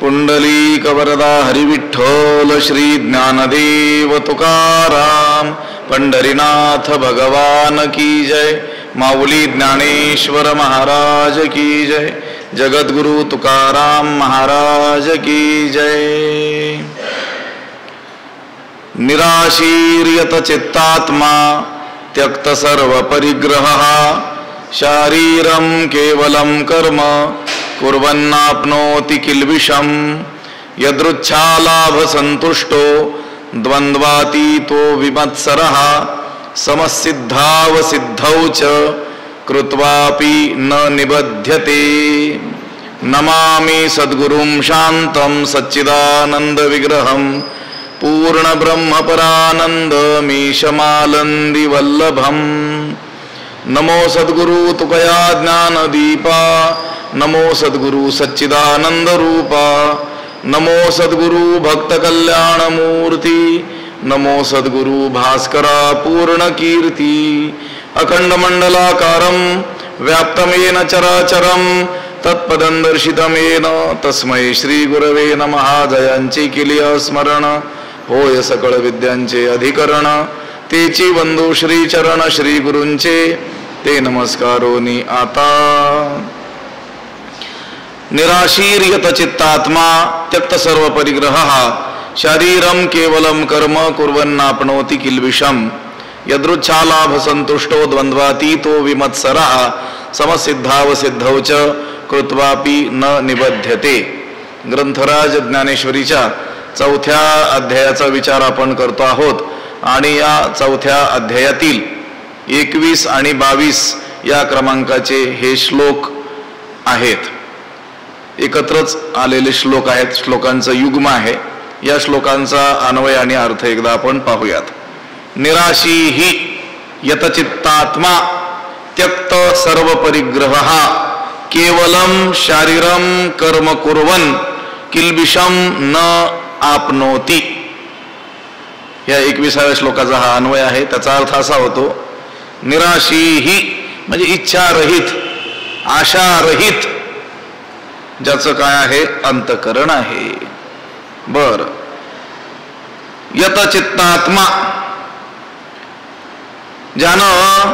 पुंडलिक वरदा हरिविठ्ठल श्री ज्ञानदेव तुकाराम पंढरीनाथ भगवान की जय। माऊली ज्ञानेश्वर महाराज की जय। जगद्गुरु तुकाराम महाराज की जय। निराशीर्यत चित्तात्मा त्यक्त सर्व परिग्रहः शारीरं केवलं कर्म कुर्वन्नाप्नोति किल्बिषं यदृच्छालाभ संतुष्टो द्वन्द्वातीतो विमत्सरः समसिद्धावसिद्धौ च कृत्वापि न निबध्यते। नमामि सद्गुरुं शान्तं सच्चिदानन्द विग्रहं पूर्ण ब्रह्म परानन्दमीशमालन्दी वल्लभम्। नमो सद्गुरु तुकया ज्ञानदीपा नमो सद्गुरु सच्चिदानंद रूपा नमो सद्गुरु भक्त कल्याणमूर्ती नमो सद्गुरु भास्करा पूर्ण कीर्ती। अखंड मंडलाकारं व्याप्तमेन चराचरं तत्पदं दर्शितमेन तस्मै श्री गुरवे नमः। जयांची केली स्मरण होय सकळ विद्यांचे अधिकरण तेची बंधू श्री चरण श्री गुरूंचे ते नमस्कारोनी आता। निराशीर्यत चित्तात्मा त्यक्त सर्व परिग्रहः शारीरं केवलं कर्म कुर्वन्नाप्नोति किल्बिषं यदृच्छालाभ संतुष्टो द्वन्द्वातीतो विमत्सरः समसिद्धावसिद्धौ च कृत्वापि न निबध्यते। ग्रंथराज ज्ञानेश्वरीच्या 4थ्या अध्यायाचा विचार आपण करतो आहोत आणि या 4थ्या अध्यायातील 21 आणि 22 या क्रमांकाचे हे श्लोक आहेत। एकत्रच आलेले श्लोक आहेत, श्लोकांचं युग्म आहे। या श्लोकांचा अन्वय आणि अर्थ एकदा आपण पाहूयात। निराशीहि यतचित्तात्मा त्यक्त सर्व परिग्रहः केवलं शारीरं कर्म कुर्वन् किल्बिषं न आपनोति। या 21व्या श्लोकाचा हा अन्वय आहे। त्याचा अर्थ असा होतो, निराशीहि म्हणजे इच्छारहित आशारहित ज्याचं काय आहे अंतकरण आहे। बर यतचित्तात्मा ज्यानं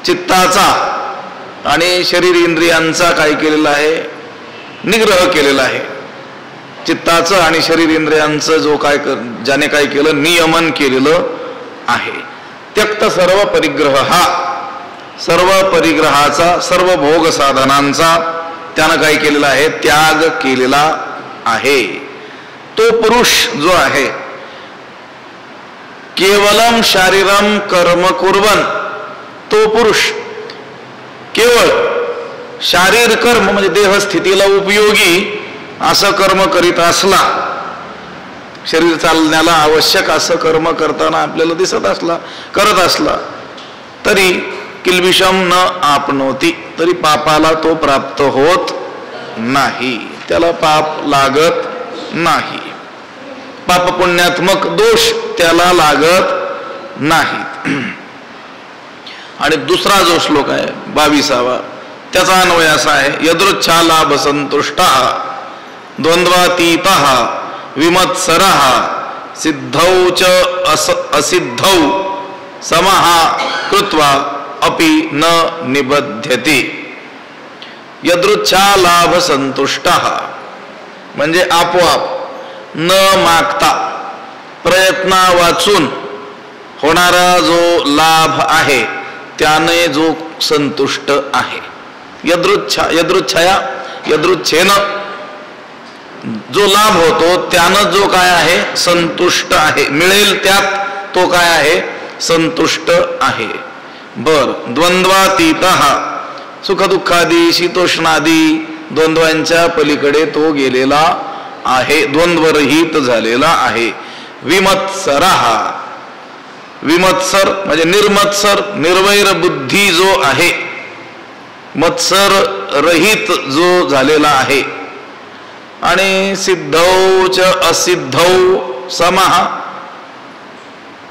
चित्ताचा आणि शरीर इंद्रियांचा काय केलेला आहे निग्रह केलेला आहे। चित्ताचं आणि शरीर इंद्रियांचं जो काय ज्याने काय केलं नियमन केलेलं आहे। त्यक्त सर्व परिग्रह हा सर्व परिग्रहाचा सर्व भोग साधनांचा त्यानं काय केलेला आहे त्याग केलेला आहे। तो पुरुष जो आहे केवलम शारीरम कर्म कुर्वन तो पुरुष केवळ शारीर कर्म म्हणजे देहस्थितीला उपयोगी असं कर्म करीत असला, शरीर चालण्याला आवश्यक असं कर्म करताना आपल्याला दिसत असला करत असला तरी किल्बिषम न आपनोति तरी पापाला तो प्राप्त होत नाही, त्याला पाप लागत नाही, पाप पुण्यात्मक दोष त्याला लागत नाहीत। आणि दुसरा जो श्लोक आहे 22वा त्याचा अन्वय असा आहे, यदृच्छालाभ संतुष्टः द्वन्द्वातीतः विमत्सरः सिद्धौ च असिद्धौ समः कृत्वा अपि न निबध्यते। यदृच्छालाभ संतुष्टः म्हणजे आपोआप न मागता प्रयत्ना वाचून होणारा जो लाभ आहे त्याने जो संतुष्ट आहे। यदृच्छेनं जो लाभ होतो त्यानं जो काय आहे संतुष्ट आहे, मिळेल त्यात तो काय आहे संतुष्ट आहे। बर द्वंद्वातीतः सुखदुःखादी शीतोष्णादी द्वंद्वांच्या पलीकडे तो गेलेला आहे, द्वंद्वरहित झालेला आहे। विमत्सरः विमत्सर म्हणजे निर्मत्सर निर्वैर बुद्धी जो आहे, मत्सर रहित जो झालेला आहे। आणि सिद्धौ च असिद्धौ समः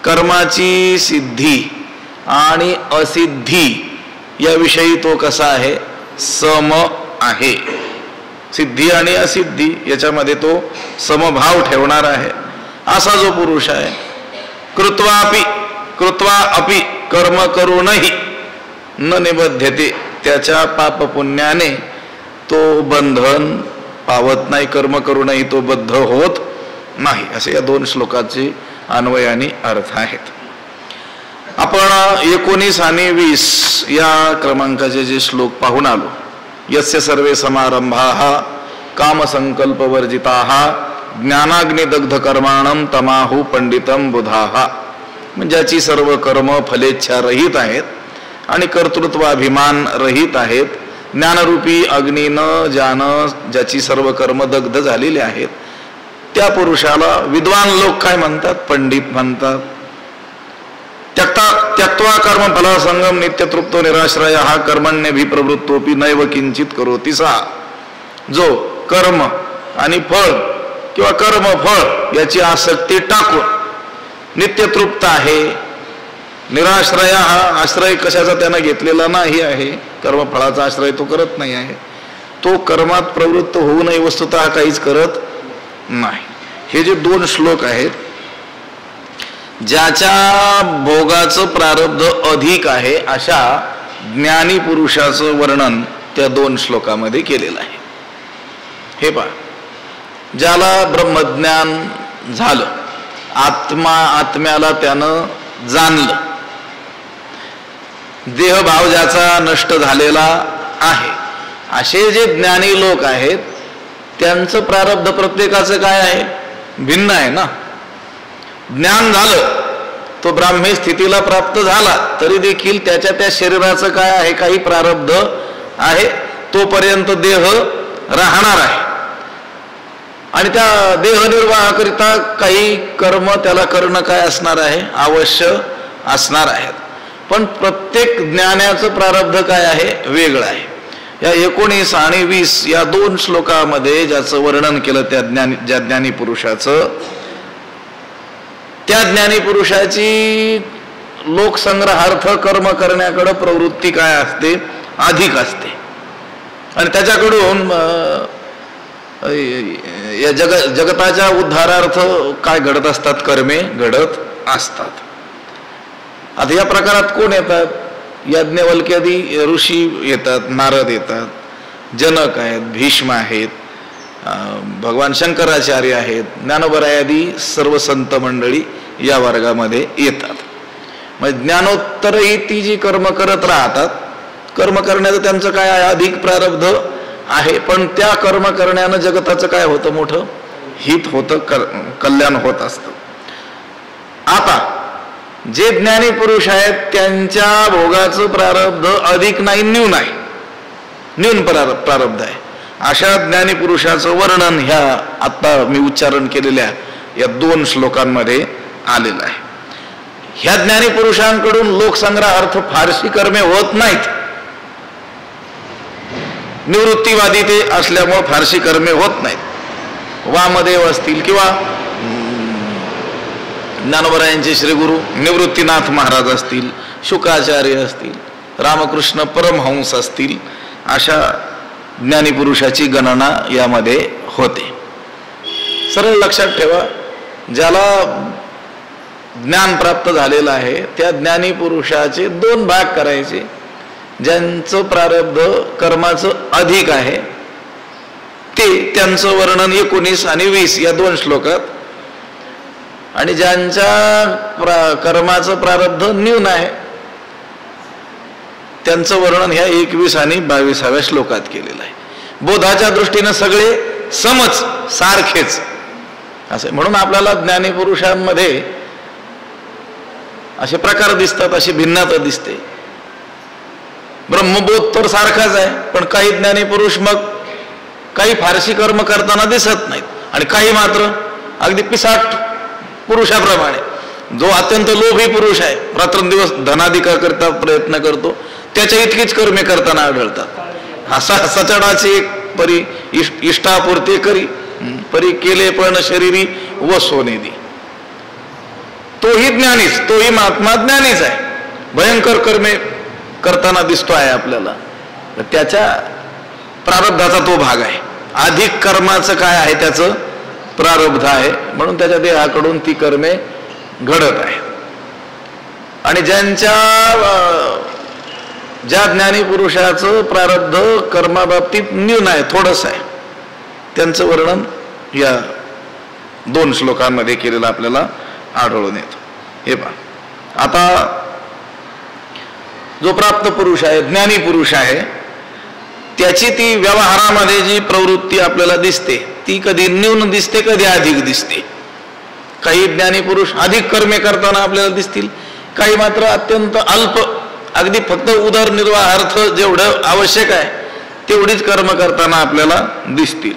कर्माची सिद्धी आणि असिद्धी याविषयी तो कसा आहे सम आहे। सिद्धी आणि असिद्धी याच्यामध्ये तो समभाव ठेवणार आहे असा जो पुरुष आहे. कृत्वा अपि कर्म करूनही न निबध्यते, त्याच्या पाप पुण्याने तो बंधन पावत नाही, कर्म करूनही तो बद्ध होत नाही. असे या 2 श्लोकाचे अन्वय आणि अर्थ आहेत. आपण 19 आणि 20 या क्रमांकाचे जे श्लोक पाहून आलो. यस्य सर्वे समारंभाः कामसंकल्पवर्जिताः ज्ञानाग्निदग्ध कर्माणं तमाहु पंडितम बुधाः. ज्याची सर्व कर्म फलेच्छा रहित आहेत आणि कर्तृत्वाभिमान रहित आहेत, ज्ञानरूपी अग्नीनं ज्याची सर्व कर्म दग्ध झालेली आहेत, त्या पुरुषाला विद्वान लोक काय म्हणतात? पंडित म्हणतात. त्यक्त्वा कर्म फलासंगम नित्यतृप्तो निराश्रय हा कर्मण्यभिप्रवृत्तोपि नैव किंचित करोति सा. जो कर्म आणि फळ किंवा कर्म फळ याची आसक्ती टाकून नित्यतृप्त आहे, निराश्रय हा आश्रय कशाचा त्यानं घेतलेला नाही आहे, कर्मफळाचा आश्रय तो करत नाही आहे, तो कर्मात प्रवृत्त होऊ नये वस्तुतः काहीच करत नाही. हे जे 2 श्लोक आहेत, ज्याच्या भोगाचं प्रारब्ध अधिक आहे अशा ज्ञानी पुरुषाचं वर्णन त्या 2 श्लोकामध्ये केलेलं आहे. हे पहा, ज्याला ब्रह्मज्ञान झालं, आत्म्याला त्यानं जाणलं, देहभाव ज्याचा नष्ट झालेला आहे, असे जे ज्ञानी लोक आहेत त्यांचं प्रारब्ध प्रत्येकाचं काय आहे? भिन्न आहे ना. ज्ञान झालं, तो ब्राह्मी स्थितीला प्राप्त झाला तरी देखील त्याच्या त्या शरीराचं काय आहे? काही प्रारब्ध आहे, तोपर्यंत देह राहणार आहे आणि त्या देहनिर्वाहाकरिता काही कर्म त्याला करणं काय असणार आहे? अवश्य असणार आहेत. पण प्रत्येक ज्ञानाचं प्रारब्ध काय आहे? वेगळं आहे. या 19 आणि 20 या 2 श्लोकामध्ये ज्याचं वर्णन केलं ज्या ज्ञानी पुरुषाचं, त्या ज्ञानी पुरुषाची लोकसंग्रहार्थ कर्म करण्याकडे प्रवृत्ती काय असते? अधिक असते. आणि त्याच्याकडून या जगताच्या उद्धारार्थ काय घडत असतात? कर्मे घडत असतात. आता या प्रकारात कोण येतात? याज्ञवल्क्यादी ऋषी येतात, नारद येतात, जनक आहेत, भीष्म आहेत, भगवान शंकराचार्य आहेत, ज्ञानोबरायादी सर्व संत मंडळी या वर्गामध्ये येतात. मग ज्ञानोत्तरही ती जी कर्म करत राहतात, कर्म करण्याचं त्यांचं काय आहे? अधिक प्रारब्ध आहे. पण त्या कर्म करण्यानं जगताचं काय होतं? मोठं हित होतं, कल्याण होत असतं. आता जे ज्ञानी पुरुष आहेत त्यांच्या भोगाचं प्रारब्ध अधिक नाही, न्यून आहे, न्यून प्रारब्ध आहे. अशा ज्ञानी पुरुषाचं वर्णन ह्या आता मी उच्चारण केलेल्या या 2 श्लोकांमध्ये आलेलं आहे. ह्या ज्ञानी पुरुषांकडून लोकसंग्रहार्थ फारशी कर्मे होत नाहीत. निवृत्तीवादी ते असल्यामुळे फारशी कर्मे होत नाहीत. वामदेव असतील किंवा ज्ञानोबरायांचे श्रीगुरु निवृत्तीनाथ महाराज असतील, शुकाचार्य असतील, रामकृष्ण परमहंस असतील, अशा ज्ञानीपुरुषाची गणना यामध्ये होते. सरळ लक्षात ठेवा, ज्याला ज्ञान प्राप्त झालेलं आहे त्या ज्ञानी पुरुषाचे 2 भाग करायचे. ज्यांचं प्रारब्ध कर्माचं अधिक आहे त्यांचं वर्णन 19 आणि 20 या 2 श्लोकात, आणि ज्यांच्या कर्माचं प्रारब्ध न्यून आहे त्यांचं वर्णन ह्या 21 आणि 22व्या श्लोकात केलेलं आहे. बोधाच्या दृष्टीनं सगळे समच सारखेच असे. म्हणून आपल्याला ज्ञानी पुरुषांमध्ये असे प्रकार दिसतात, अशी भिन्नता दिसते. ब्रह्मबोध तर सारखाच आहे, पण काही ज्ञानी पुरुष मग काही फारशी कर्म करताना दिसत नाहीत, आणि काही मात्र अगदी पिसाट पुरुषाप्रमाणे. जो अत्यंत लोभी पुरुष आहे, रात्रंदिवस धनाधिकाकरता प्रयत्न करतो, त्याच्या इतकीच कर्मे करताना आढळतात. असा सचडाची एक परी इष्टापूर्ती करी, परी केले पण शरीरी व सोनेदी. तोही ज्ञानीच, तोही महात्मा ज्ञानीच आहे, भयंकर कर्मे करताना दिसतो आहे आपल्याला. त्याच्या प्रारब्धाचा तो भाग आहे. अधिक कर्माचं काय आहे, त्याचं प्रारब्ध आहे, म्हणून त्याच्या देहाकडून ती कर्मे घडत आहे. आणि ज्या ज्ञानी पुरुषाचं प्रारब्ध कर्माबाबतीत न्यून आहे, थोडंसं आहे, त्यांचं वर्णन या 2 श्लोकांमध्ये केलेलं आपल्याला आढळून येतं. हे पहा, आता जो प्राप्त पुरुष आहे, ज्ञानी पुरुष आहे, त्याची ती व्यवहारामध्ये जी प्रवृत्ती आपल्याला दिसते ती कधी न्यून दिसते, कधी अधिक दिसते. काही ज्ञानी पुरुष अधिक कर्मे करताना आपल्याला दिसतील, काही मात्र अत्यंत अल्प, अगदी फक्त उदरनिर्वाहार्थ जेवढं आवश्यक आहे तेवढीच कर्म करताना आपल्याला दिसतील.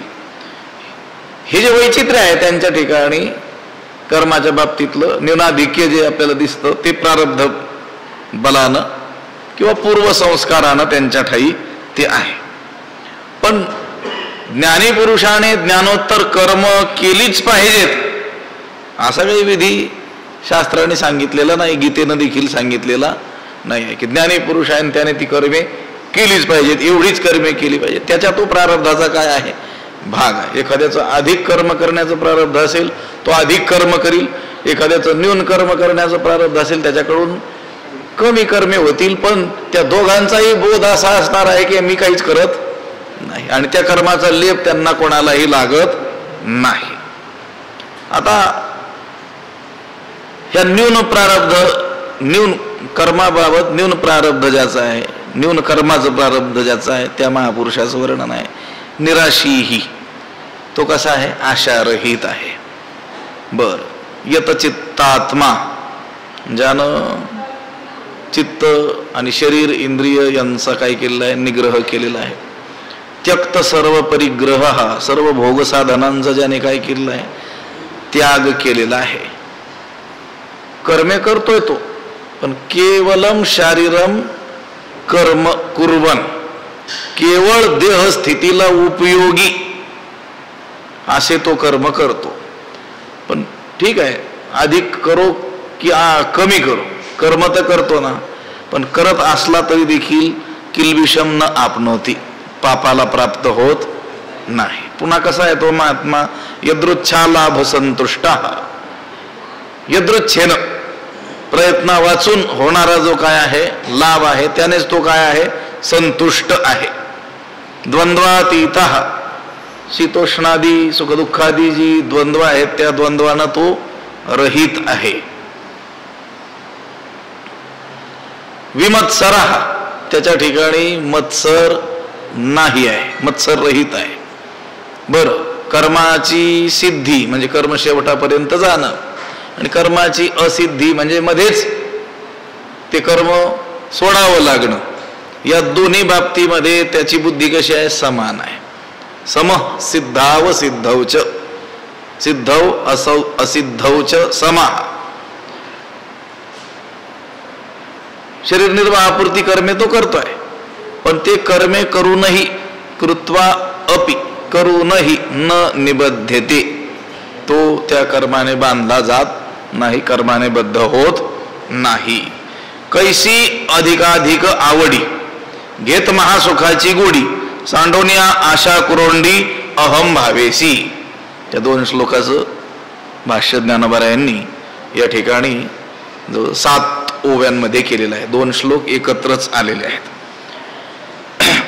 हे जे वैचित्र्य आहे त्यांच्या ठिकाणी कर्माच्या बाबतीतलं न्यूनाधिक्य जे आपल्याला दिसतं ते प्रारब्ध बलानं किंवा पूर्वसंस्कारानं त्यांच्या ठाई ते आहे. पण ज्ञानी पुरुषाने ज्ञानोत्तर कर्म केलीच पाहिजेत असा काही विधी शास्त्राने सांगितलेला नाही, गीतेनं देखील सांगितलेला नाही आहे की ज्ञानी पुरुष आहे त्याने ती कर्मे केलीच पाहिजेत, एवढीच कर्मे केली पाहिजेत. त्याच्या तो प्रारब्धाचा काय आहे, भाग आहे. एखाद्याचं अधिक कर्म करण्याचं प्रारब्ध असेल तो अधिक कर्म करील, एखाद्याचं न्यून कर्म करण्याचं प्रारब्ध असेल त्याच्याकडून कमी कर्मे होतील, पण त्या दोघांचाही बोध असा असणार आहे की मी काहीच करत नाही आणि त्या कर्माचा लेप त्यांना कोणालाही लागत नाही. आता ह्या न्यून प्रारब्ध, न्यून कर्माबाबत न्यून प्रारब्ध ज्याचं आहे, न्यून कर्माचं प्रारब्ध ज्याचं आहे त्या महापुरुषाचं वर्णन आहे निराशीही. तो कसा आहे, आशारहित आहे. बर, यत चित्तात्मा, ज्यानं चित्त आणि शरीर इंद्रिय यांचा काय केलेला आहे, निग्रह केलेला आहे. त्यक्त सर्व परिग्रह, सर्व भोग साधनांचा ज्याने काय केलेला आहे, त्याग केलेला आहे. कर्मे करतोय तो, पण केवलम शारीरम कर्म कुर्वन, केवळ देह स्थितीला उपयोगी असे तो कर्म करतो. पण ठीक आहे, अधिक करो की कमी करो, कर्म तर करतो ना, पण करत असला तरी देखील किलबिषम न आपनोती, पापाला प्राप्त होत नाही. पुन्हा कसा आहे तो महात्मा, यदृच्छा लाभ संतुष्ट, यदृच्छेनं प्रयत्न वाचून होणारा जो काय आहे लाभ आहे त्यानेच तो काय आहे, संतुष्ट आहे. द्वंद्वातीत, शीतोष्णादी सुखदुःखादी जी द्वंद्व आहेत त्या द्वंद्वानं तो रहित आहे. विमत्सर, त्याच्या ठिकाणी मत्सर नाही आहे, मत्सर रहित आहे. बरं, कर्माची सिद्धी म्हणजे कर्म शेवटापर्यंत जाणं आणि कर्माची असिद्धी म्हणजे मध्येच ते कर्म सोडावं लागणं, या दोन्ही बाबतीमध्ये त्याची बुद्धी कशी आहे, समान आहे. सम सिद्धाव सिद्धौच, सिद्धौ असौ असिद्धौच समा. शरीर निर्वाहापुरती कर्मे तो करतोय, पण ते कर्मे करूनही, कृत्वा अपि करूनही न निबध्यते, तो त्या कर्माने बांधला जात नाही, कर्माने बद्ध होत नाही. कैसी अधिकाधिक आवडी, घेत महासुखाची गोडी, सांडोनिया आशा कुरोंडी अहम भावेसी. त्या 2 श्लोकाचं भाष्य ज्ञानोबा यांनी या ठिकाणी जो 7 ओव्यांमध्ये केलेला आहे. 2 श्लोक एकत्रच आलेले आहेत.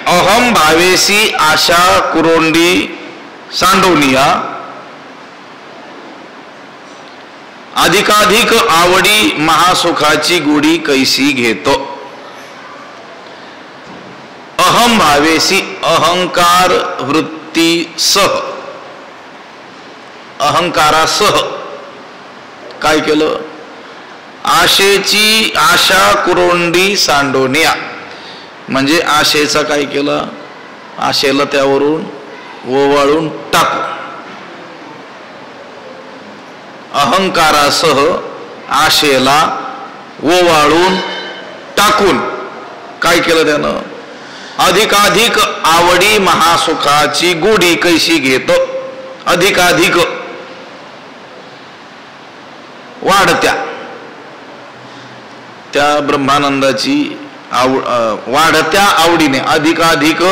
अहम भावेसी आशा कुरोंडी सांडोनिया, अधिकाधिक आवडी महासुखाची गोडी कैसी घेतो. अहम भावेसी, अहंकार वृत्ती सह, अहंकारासह काय केलं, आशेची आशा कुरोंडी सांडोनिया, म्हणजे आशेचा काय केलं, आशेला त्यावरून ओवाळून टाकू. अहंकारासह आशेला ओवाळून टाकून काय केलं त्यानं, अधिकाधिक आवडी महासुखाची गोडी कैशी घेतो. अधिकाधिक वाढत्या त्या ब्रह्मानंदाची वाढत्या आवडीने, अधिकाधिक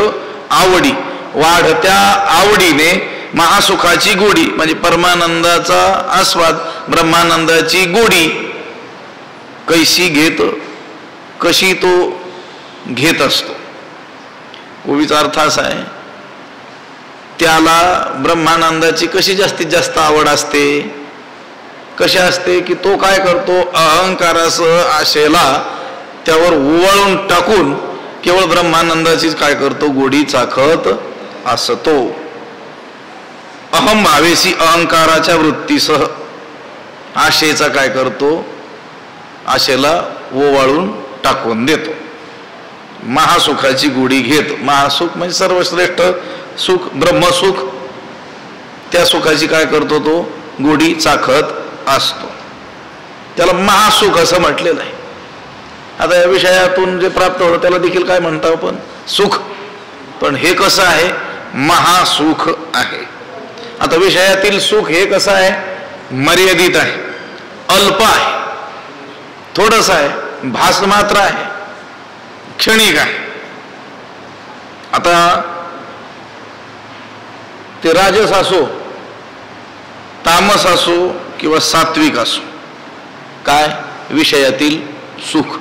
आवडी वाढत्या आवडीने महासुखाची गोडी म्हणजे परमानंदाचा आस्वाद, ब्रह्मानंदाची गोडी कैसी घेत, कशी तो घेत असतो. ओवीचा अर्थ असा आहे, त्याला ब्रह्मानंदाची कशी जास्तीत जास्त आवड असते, कशी असते की तो काय करतो, अहंकारासह आशेला त्यावर उवळून टाकून केवळ ब्रह्मानंदाचीच काय करतो, गोडी चाखत असतो. अहम भावेसी, अहंकाराच्या वृत्तीसह आशेचा काय करतो, आशेला ओवाळून टाकून देतो. महासुखाची गोडी घेत, महासुख म्हणजे सर्वश्रेष्ठ सुख ब्रह्मसुख, त्या सुखाची काय करतो तो, गोडी चाखत असतो. त्याला महासुख असं म्हटलेलं आहे. आता या विषयातून जे प्राप्त होतं त्याला देखील काय म्हणतो आपण, सुख. पण हे कसं आहे, महासुख आहे. आता विषयातील सुख हे कसं आहे, मर्यादित आहे, अल्प आहे, थोडंसं आहे, भास मात्र आहे, क्षणिक आहे. आता ते राजस असो, तामस असो किंवा सात्विक असो, काय विषयातील सुख,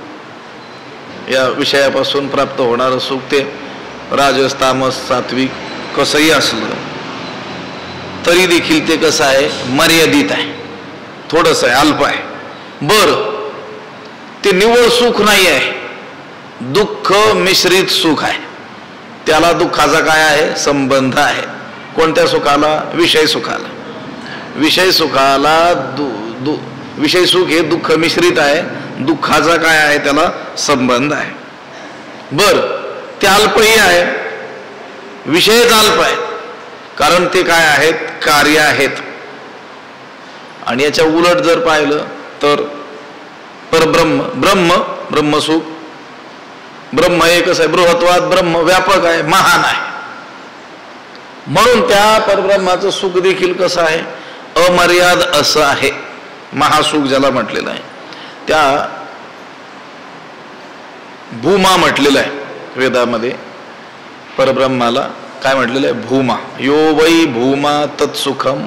या विषयापासून प्राप्त होणारं सुख ते राजस तामस सात्विक कसंही असलं तरी देखील ते कसं आहे, मर्यादित आहे, थोडंसं आहे, अल्प आहे. बरं, ते निव्वळ सुख नाही आहे, दुःख मिश्रित सुख आहे. त्याला दुःखाचा काय आहे, संबंध आहे. कोणत्या सुखाला, विषय सुखाला. विषय सुखाला विषय सुख हे दुःख मिश्रित आहे, दुःखाचा काय आहे, त्याला संबंध आहे. बर, ते अल्पही आहे, विषयच अल्प आहे, कारण ते काय आहेत, कार्य आहेत. आणि याच्या उलट जर पाहिलं तर परब्रह्म, ब्रह्मसुख, ब्रह्म एकच आहे, बृहत्वाद ब्रह्म, व्यापक आहे, महान आहे. म्हणून त्या परब्रह्माचं सुख देखील कसं आहे, अमर्याद असं आहे. महासुख ज्याला म्हटलेलं आहे, त्या भूमा म्हटलेलं आहे वेदामध्ये. परब्रह्माला काय म्हटलेलं आहे, भूमा. यो वै भूमा तत्सुखम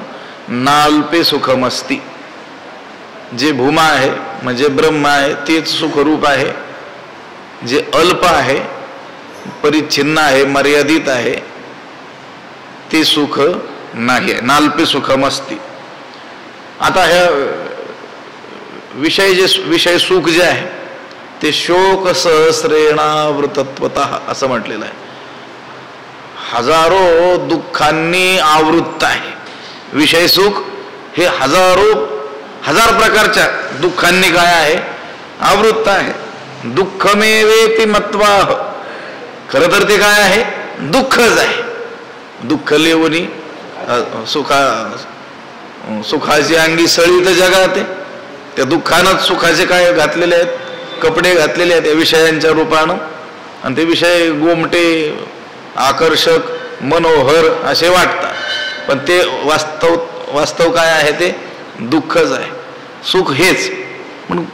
नाल्पे सुखम अस्ति. जे भूमा आहे म्हणजे ब्रह्म आहे तेच सुखरूप आहे. जे अल्प आहे, परिच्छिन्न आहे, मर्यादित आहे, ते सुख नाही आहे, नाल्पे सुखम अस्ति. आता ह्या विषय सुख जे आहे ते शोक सहस्रेणावृतत्वतः असं म्हटलेलं आहे. हजारो दुःखांनी आवृत्त आहे. विषय सुख हे हजार प्रकारच्या दुःखांनी काय आहे, आवृत्त आहे. दुःखमेवेति मत्वा, खरं तर ते काय आहे, दुःखच आहे. दुःख लेवनी सुखाची अंगी सळी तर जगाते. त्या दुःखानंच सुखाचे काय घातलेले आहेत, कपडे घातलेले आहेत या विषयांच्या रूपानं. आणि ते विषय गोमटे, आकर्षक, मनोहर असे वाटतात, पण ते वास्तव काय आहे, ते दुःखच आहे. सुख हेच. म्हणून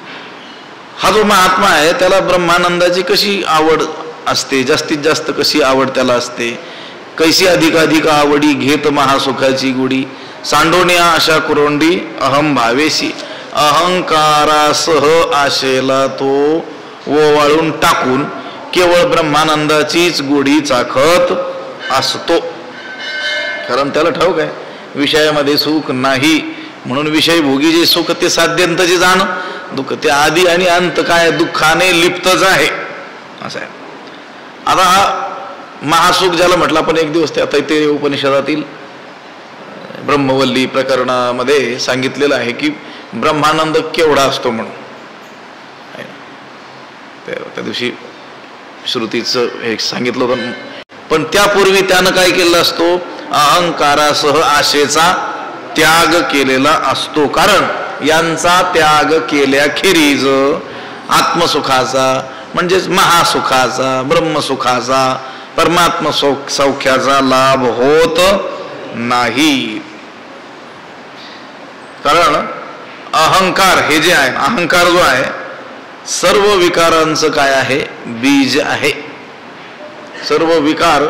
हा जो महात्मा आहे त्याला ब्रह्मानंदाची कशी आवड असते, जास्तीत जास्त कशी आवड त्याला असते, कैसी अधिकाधिक आवडी घेत महासुखाची गोडी. सांडोण्या अशा कुरोंडी अहम भावेशी, अहंकारासह आशेला तो ओवाळून टाकून केवळ ब्रह्मानंदाचीच गोडी चाखत असतो. कारण त्याला ठाऊक आहे विषयामध्ये सुख नाही, म्हणून विषय भोगी जे सुख ते साध्यंतचे जाण, दुःख ते आधी आणि अंत काय दुःखाने लिप्तच आहे असं आहे. आता हा महासुख ज्याला म्हटलं आपण एक दिवस त्या तैत्तिरीय उपनिषदातील ब्रह्मवल्ली प्रकरणामध्ये सांगितलेलं आहे की ब्रह्मानंद केवढा असतो म्हणून. त्या दिवशी श्रुतीचं हे सांगितलं होतं. पण त्यापूर्वी त्यानं काय केलेलं असतो, अहंकारासह आशेचा त्याग केलेला असतो. कारण यांचा त्याग केल्याखेरीज आत्मसुखाचा म्हणजेच महासुखाचा, ब्रह्मसुखाचा, परमात्म सौख्याचा लाभ होत नाही. कारण अहंकार हे जे आहे, अहंकार जो आहे सर्व विकारांचं काय आहे, बीज आहे. सर्व विकार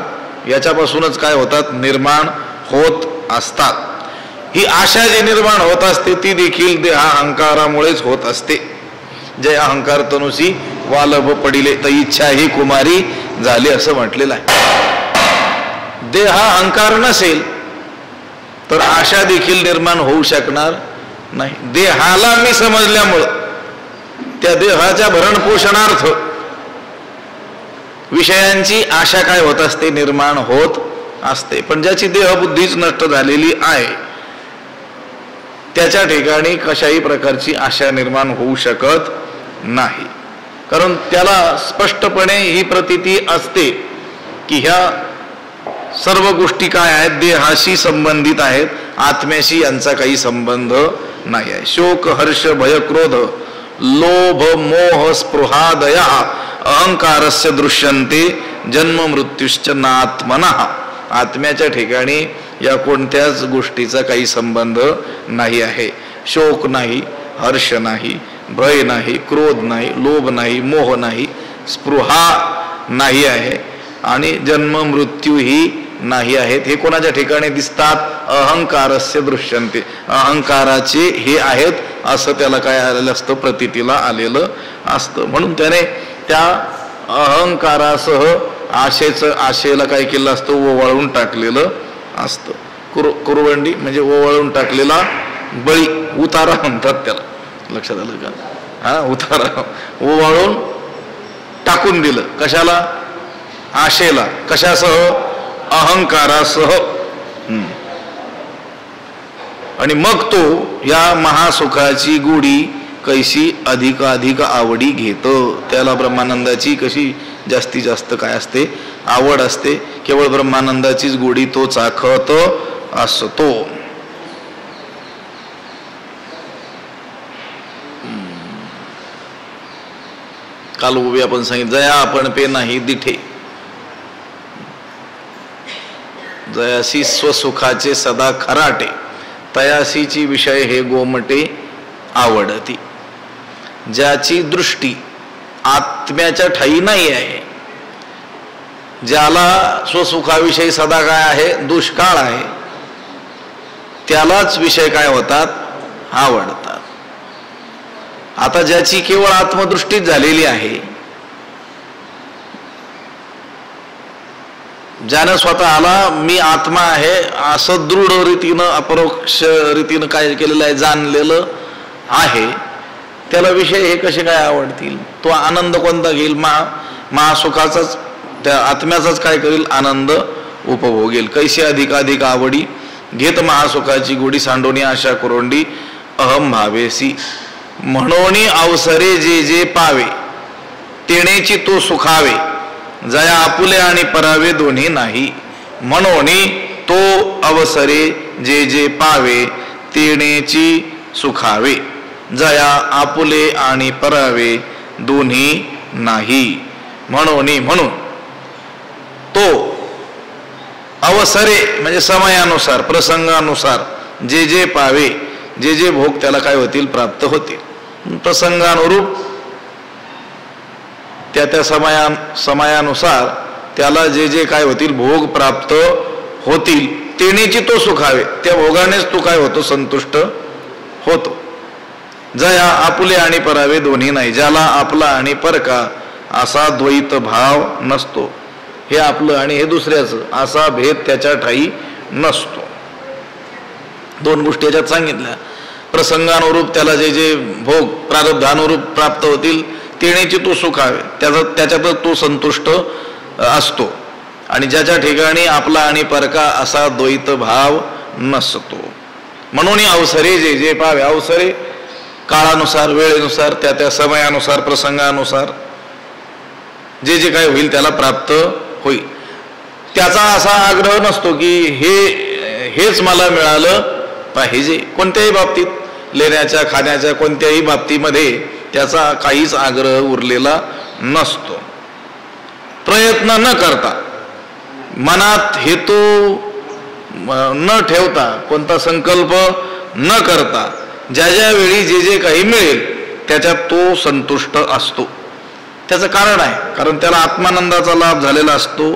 याच्यापासूनच काय होतात, निर्माण होत असतात. ही आशा जी निर्माण होत असते ती देखील देहाहंकारामुळेच होत असते. जय अहंकार तनुसी वालभ पडिले तर इच्छा ही कुमारी झाली असं म्हटलेलं आहे. देहाहंकार नसेल तर आशा देखील निर्माण होऊ शकणार नाही. देहाला मी समजल्यामुळं त्या देहाच्या भरणपोषणार्थ विषयांची आशा काय होत असते, निर्माण होत असते. पण ज्याची देहबुद्धीच नष्ट झालेली आहे त्याच्या ठिकाणी कशाही प्रकारची आशा निर्माण होऊ शकत नाही. कारण त्याला स्पष्टपणे ही प्रतीती असते की ह्या सर्व गोष्टी काय आहेत, देहाशी संबंधित आहेत, आत्म्याशी यांचा काही संबंध नाही आहे. शोक हर्ष भय क्रोध लोभ मोह स्पृहा दया अहंकारस्य दृश्यन्ते जन्म मृत्यूश्च नात्मनः. आत्म्याच्या ठिकाणी या कोणत्याच गोष्टीचा काही संबंध नाही आहे. शोक नाही, हर्ष नाही, भय नाही, क्रोध नाही, लोभ नाही, मोह नाही, स्पृहा नाही आहे आणि जन्म मृत्यूही नाही आहेत. हे कोणाच्या ठिकाणी दिसतात, अहंकारस्य दृश्यन्ते, अहंकाराचे हे आहेत असं त्याला काय आलेलं असतं, प्रतीतीला आलेलं असतं. म्हणून त्याने त्या अहंकारासह आशेला काय केलं असतं, ओवाळून टाकलेलं असतं. कुरवंडी म्हणजे ओवाळून टाकलेला बळी, उतारा म्हणतात त्याला. लक्षात आलं का? हा, उतारा ओवाळून टाकून दिलं. कशाला? आशेला. कशासह? अहंकारासह. आणि मग तो या महासुखाची गोडी कैसी अधिकाधिक आवडी घेतो. त्याला ब्रह्मानंदाची कशी जास्तीत जास्त काय असते, आवड असते. केवळ ब्रह्मानंदाचीच गोडी तो चाखत असतो. काल उभी आपण सांगितलं, जया आपण पे नाही दिठे, जयासी स्वसुखाचे सदा खराटे, तयासीची विषय हे गोमटे आवडती. ज्याची दृष्टी आत्म्याच्या ठाई नाही आहे, ज्याला स्वसुखाविषयी सदा काय आहे, दुष्काळ आहे, त्यालाच विषय काय होतात, आवडतात. आता ज्याची केवळ आत्मदृष्टीच झालेली आहे, ज्यानं स्वतःला मी आत्मा आहे असं दृढ रीतीनं अपरोक्ष रीतीनं काय केलेलं आहे, जाणलेलं आहे, त्याला विषय हे कसे काय आवडतील. तो आनंद कोणता घेईल, महासुखाचाच, त्या आत्म्याचाच काय करेल, आनंद उपभोगेल. कैसे अधिकाधिक आवडी घेत महासुखाची गोडी, सांडोनी आशा कुरोंडी अहम भावेसी. म्हणोनी अवसरे जे जे पावे तेणेची तो सुखावे, जया आपुले आणि परावे दोन्ही नाही. म्हणोनी तो अवसरे जे जे पावे तेणेची सुखावे, जया आपुले आणि परावे दोन्ही नाही. म्हणून तो अवसरे म्हणजे समयानुसार प्रसंगानुसार जे जे पावे, जे जे भोग त्याला काय होतील, प्राप्त होतील. प्रसंगानुरूप त्या त्या समयानुसार त्याला जे जे काय होतील भोग प्राप्त होतील, तेणेची तो सुखावे, त्या भोगानेच तो काय होतो, संतुष्ट होतो. जया आपुले आणि परावे दोन्ही नाही. ज्याला आपला आणि परका असा द्वैत भाव नसतो, हे आपलं आणि हे दुसऱ्याचं असा भेद त्याच्या ठाई नसतो. दोन गोष्टी याच्यात सांगितल्या. प्रसंगानुरूप त्याला जे जे भोग प्रारब्धानुरूप प्राप्त होतील तेणेची तो सुखावे, त्याच्यातच तो संतुष्ट असतो. आणि ज्याच्या ठिकाणी आपला आणि परका असा द्वैत भाव नसतो. म्हणून अवसरे जे जे पावे, अवसरे काळानुसार, वेळेनुसार, त्या त्या समयानुसार, प्रसंगानुसार जे जे काय होईल त्याला प्राप्त होईल. त्याचा असा आग्रह नसतो की हेच मला मिळालं पाहिजे. कोणत्याही बाबतीत, लेण्याच्या खाण्याच्या कोणत्याही बाबतीमध्ये त्याचा काहीच आग्रह उरलेला नसतो. प्रयत्न न करता, मनात हेतू न ठेवता, कोणता संकल्प न करता, ज्या ज्या वेळी जे जे काही मिळेल त्याच्यात तो संतुष्ट असतो. त्याचं कारण आहे, कारण त्याला आत्मानंदाचा लाभ झालेला असतो.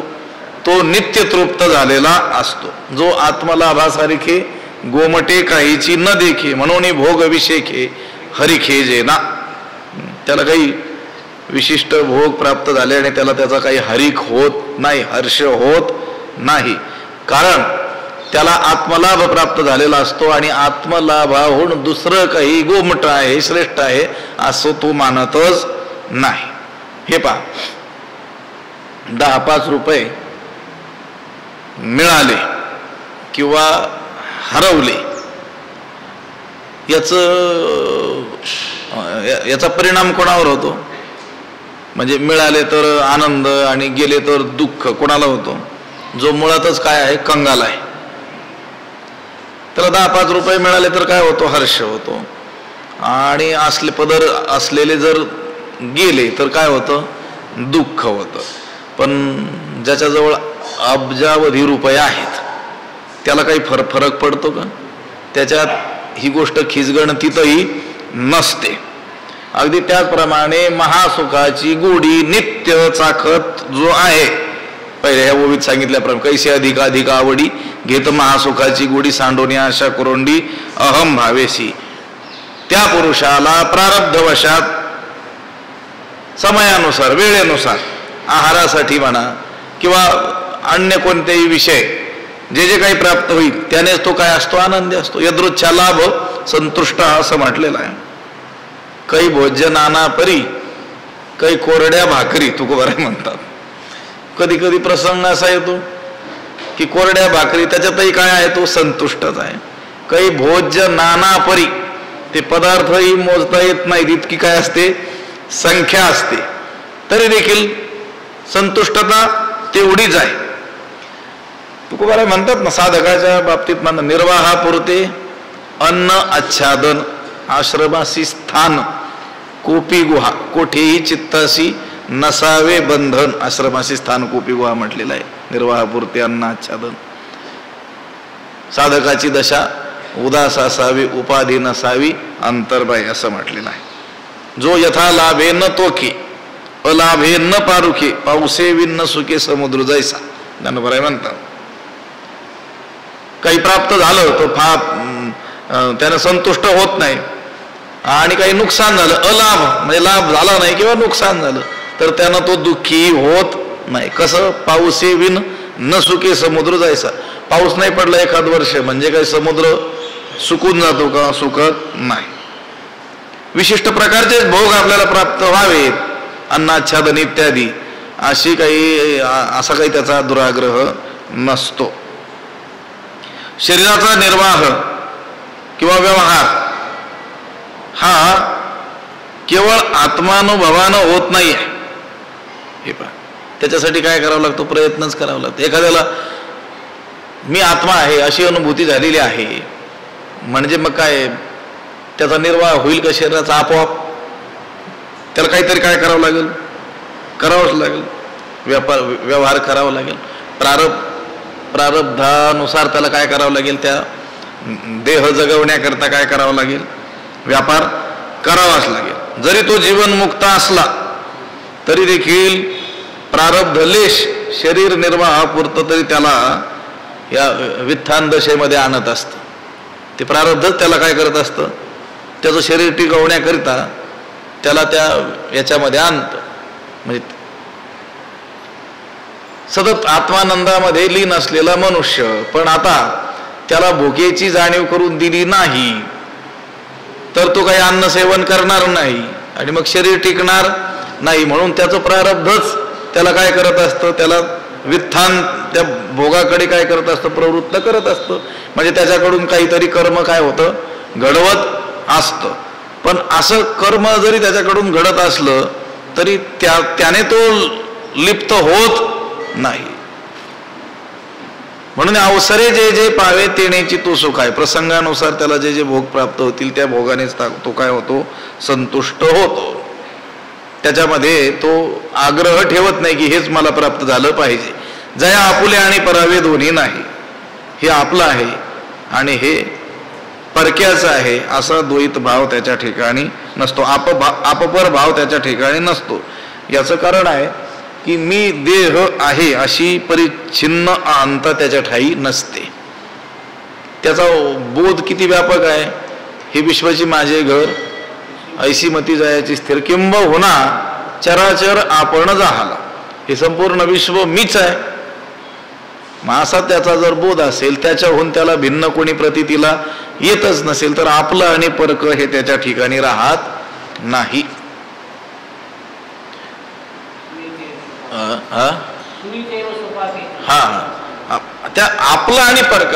तो नित्य तृप्त झालेला असतो. जो आत्मलाभासारखे गोमटे काहीची न देखे म्हणून भोग विषेखे हरिखे जेना. त्याला काही विशिष्ट भोग प्राप्त झाले आणि त्याला त्याचा काही हरिक होत नाही, हर्ष होत नाही, कारण त्याला आत्मलाभ प्राप्त झालेला असतो आणि आत्मलाभाहून दुसरं काही गोमट आहे, श्रेष्ठ आहे असं तो मानतच नाही. हे पहा, 10-5 रुपये मिळाले किंवा हरवले याचा परिणाम कोणावर होतो? म्हणजे मिळाले तर आनंद आणि गेले तर दुःख कोणाला होतो? जो मुळातच काय आहे, कंगाल आहे. त्याला 10-5 रुपये मिळाले तर काय होतो? हर्ष होतो. आणि पदर असलेले जर गेले तर काय होतं? दुःख होतं. पण ज्याच्याजवळ अब्जावधी रुपये आहेत त्याला काही फरक पडतो का? त्याच्यात ही गोष्ट खिजगणतीतही नसते. अगदी त्याचप्रमाणे महासुखाची गोडी नित्य चाखत जो आहे, पहिले ह्या ओवीत सांगितल्याप्रमाणे कैसे अधिक अधिक आवडी घेत महासुखाची गोडी सांडोनी आशा कुरोंडी अहम भावेसी. त्या पुरुषाला प्रारब्धवशात समयानुसार वेळेनुसार आहारासाठी म्हणा किंवा अन्य कोणतेही विषय जे काही प्राप्त होईल त्यानेच तो काय असतो? आनंदी असतो. यदृच्छा लाभ संतुष्ट असं म्हटलेलं आहे. काही भोज्य नाना परी, काही कोरड्या भाकरी तुकोबाराय म्हणतात. कधी कधी प्रसंग असा येतो की कोरड्या भाकरी त्याच्यातही काय आहे? तो संतुष्टच आहे. काही भोज्य नाना परी, ते पदार्थही मोजता येत नाहीत इतकी काय असते? संख्या असते. तरी देखील संतुष्टता तेवढीच आहे. तुकोबाराय म्हणतात ना, साधकाच्या बाबतीत म्हणतात, निर्वाहापुरते अन्न आच्छादन आश्रमासी स्थान कोपी गुहा कोठेही चित्तासी नसावे बंधन. आश्रमासी स्थान कोपी गुहा म्हटलेलं आहे. निर्वाहापुरते अन्न आच्छादन. साधकाची दशा उदास असावी, उपाधी नसावी, अंतर्बाह्य असं म्हटलेलं आहे. जो यथा लाभे न तोखे अलाभे न पारुखे पावसे विन्न सुखे समुद्र जैसा. ज्ञानोबराय म्हणतात, काही प्राप्त झालं तर त्याने संतुष्ट होत नाही, आणि काही नुकसान झालं, अलाभ म्हणजे लाभ झाला नाही किंवा नुकसान झालं तर त्यानं तो दुःखी होत नाही. कसं? पाऊसे विन न सुखे समुद्र जायचा. पाऊस नाही पडला एखाद वर्ष म्हणजे काही समुद्र सुकून जातो का? सुकत नाही. विशिष्ट प्रकारचे भोग आपल्याला प्राप्त व्हावेत, अन्नाच्छादन इत्यादी, असा काही त्याचा दुराग्रह नसतो. शरीराचा निर्वाह किंवा व्यवहार हा केवळ आत्मानुभवानं होत नाही आहे. हे पहा, त्याच्यासाठी काय करावं लागतो? प्रयत्नच करावा लागतो. एखाद्याला मी आत्मा आहे अशी अनुभूती झालेली आहे म्हणजे मग काय त्याचा निर्वाह होईल का शरीराचा? आपोआप त्याला काहीतरी काय करावं लागेल? करावंच लागेल. व्यवहार करावा लागेल. प्रारब्धानुसार त्याला काय करावं लागेल? त्या देह जगवण्याकरता काय करावं लागेल? व्यापार करावाच लागेल. जरी तो जीवनमुक्त असला तरी देखील प्रारब्ध लेश शरीर निर्वाहापुरतं तरी त्याला या वित्थान दशेमध्ये आणत असतं. ते प्रारब्धच त्याला काय करत असतं? त्याचं शरीर टिकवण्याकरिता त्याला याच्यामध्ये आणतं. म्हणजे सतत आत्मानंदामध्ये लीन असलेला मनुष्य पण आता त्याला भुकेची जाणीव करून दिली नाही तर तो काही अन्न सेवन करणार नाही आणि मग शरीर टिकणार नाही. म्हणून त्याचं प्रारब्धच त्याला काय करत असतं? त्याला वित्थान त्या भोगाकडे काय करत असतं? प्रवृत्त करत असतं. म्हणजे त्याच्याकडून काहीतरी कर्म काय होतं? घडवत असतं. पण असं कर्म जरी त्याच्याकडून घडत असलं तरी त्याने तो लिप्त होत नाही. म्हणून अवसरे जे जे पावे तेनेची तो सुख आहे. प्रसंगानुसार त्याला जे जे भोग प्राप्त होतील त्या भोगानेच तो काय होतो? संतुष्ट होतो. त्याच्यामध्ये तो आग्रह ठेवत नाही की हेच मला प्राप्त झालं पाहिजे. जया आपुले आणि परावे दोन्ही नाही. हे आपलं आहे आणि हे परक्याचं आहे असा द्वैत भाव त्याच्या ठिकाणी नसतो. आपपर भाव त्याच्या ठिकाणी नसतो. याचं कारण आहे की मी देह आहे अशी परिच्छिन्न अहंता त्याच्या ठाई नसते. त्याचा बोध किती व्यापक आहे. हे विश्वाची माझे घर, ऐशी मती जायाची स्थिर, किंबहुना चराचर आपण जाहाला, हे संपूर्ण विश्व मीच आहे. मग असा त्याचा जर बोध असेल, त्याच्याहून त्याला भिन्न कोणी प्रतीतीला येतच नसेल, तर आपलं आणि परक हे त्याच्या ठिकाणी राहत नाही. हा त्या आपला आणि परक,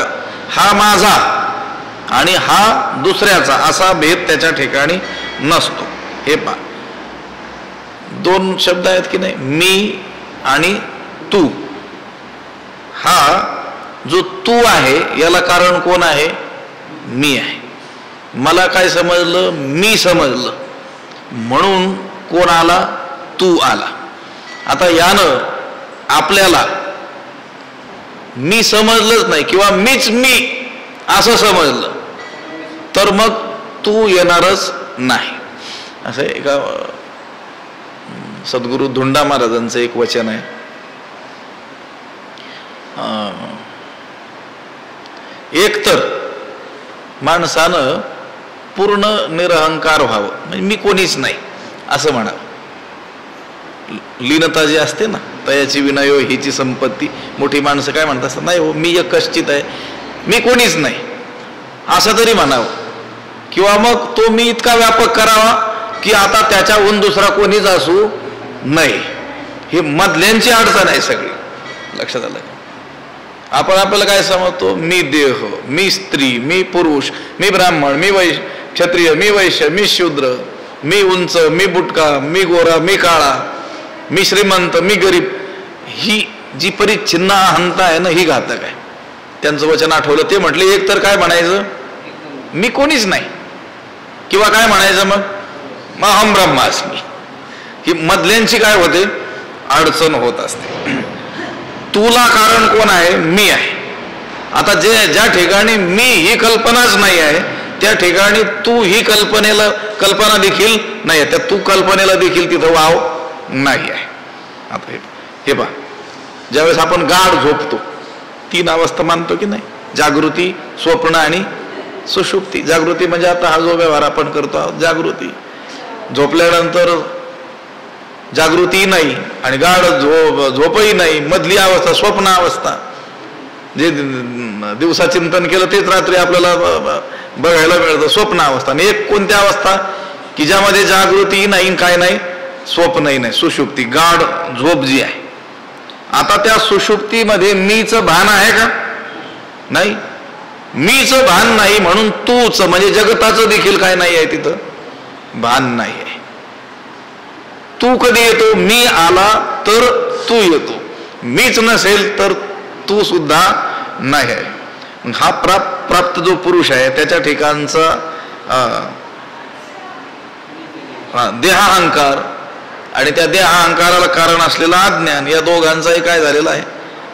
हा माझा आणि हा दुसऱ्याचा, असा भेद त्याच्या ठिकाणी नसतो. हे पहा, दोन शब्द आहेत की नाही, मी आणि तू. हा जो तू आहे याला कारण कोण आहे? मी आहे. मला काय समजलं? मी समजलं, म्हणून कोण आला? तू आला. आता यानं आपल्याला मी समजलंच नाही किंवा मीच मी असं समजलं, तर मग तू येणारच नाही. असं एका सद्गुरु धुंडा महाराजांचं एक वचन आहे, एकतर माणसानं पूर्ण निरहंकार व्हावं, म्हणजे मी कोणीच नाही असं म्हणावं. लीनता जी असते ना, तयाची विनयो हीची संपत्ती. मोठी माणसं काय म्हणत असतात, नाही हो मी एक कश्चित आहे, मी कोणीच नाही असं तरी म्हणावं. किंवा मग तो मी इतका व्यापक करावा की आता त्याच्याहून दुसरा कोणीच असू नये. हे मधल्यांची अडचण आहे सगळी. लक्षात आलं? आपण आपल्याला काय समजतो? मी देह, मी स्त्री, मी पुरुष, मी ब्राह्मण, मी क्षत्रिय, मी वैश्य, मी शूद्र, मी उंच, मी बुटका, मी गोरा, मी काळा, मी श्रीमंत, मी गरीब. ही जी परिच्छिन्न अहंता आहे ना, ही घातक आहे. त्यांचं वचन आठवलं, ते म्हटले एक तर काय म्हणायचं? मी कोणीच नाही. किंवा काय म्हणायचं मग अहम ब्रह्मास्मी. ही मधल्यांची काय होते? अडचण होत असते. तुला कारण कोण आहे? मी आहे. आता ज्या ठिकाणी मी ही कल्पनाच नाही आहे, त्या ठिकाणी तू ही कल्पना देखील नाही आहे. त्या तू कल्पनेला देखील तिथं वाव नाही आहे. आता हे पहा, ज्यावेळेस आपण गाढ झोपतो, 3 अवस्था मानतो की नाही? जागृती, स्वप्न आणि सुषुप्ती. जागृती म्हणजे आता हा जो व्यवहार आपण करतो आहोत, जागृती. झोपल्यानंतर जागृती नाही आणि गाढ झोपही नाही. मधली अवस्था स्वप्न अवस्था. जे दिवसा चिंतन केलं तेच रात्री आपल्याला बघायला मिळतं, स्वप्न अवस्था. आणि एक कोणत्या अवस्था की ज्यामध्ये जागृती नाही, काय नाही, स्वप्नही नाही, सुषुप्ती, गाढ झोप जी आहे. आता त्या सुषुप्तीमध्ये मीच भान आहे का? नाही. मीच भान नाही, म्हणून तूच म्हणजे जगताचं देखील काय नाही आहे, तिथं भान नाही आहे. तू कधी येतो? मी आला तर तू येतो, मीच नसेल तर तू सुद्धा नाही आहे. हा प्राप्त जो पुरुष आहे त्याच्या ठिकाणचा देहाहंकार आणि त्या देहाहंकाराला कारण असलेलं अज्ञान, या दोघांचाही काय झालेला आहे?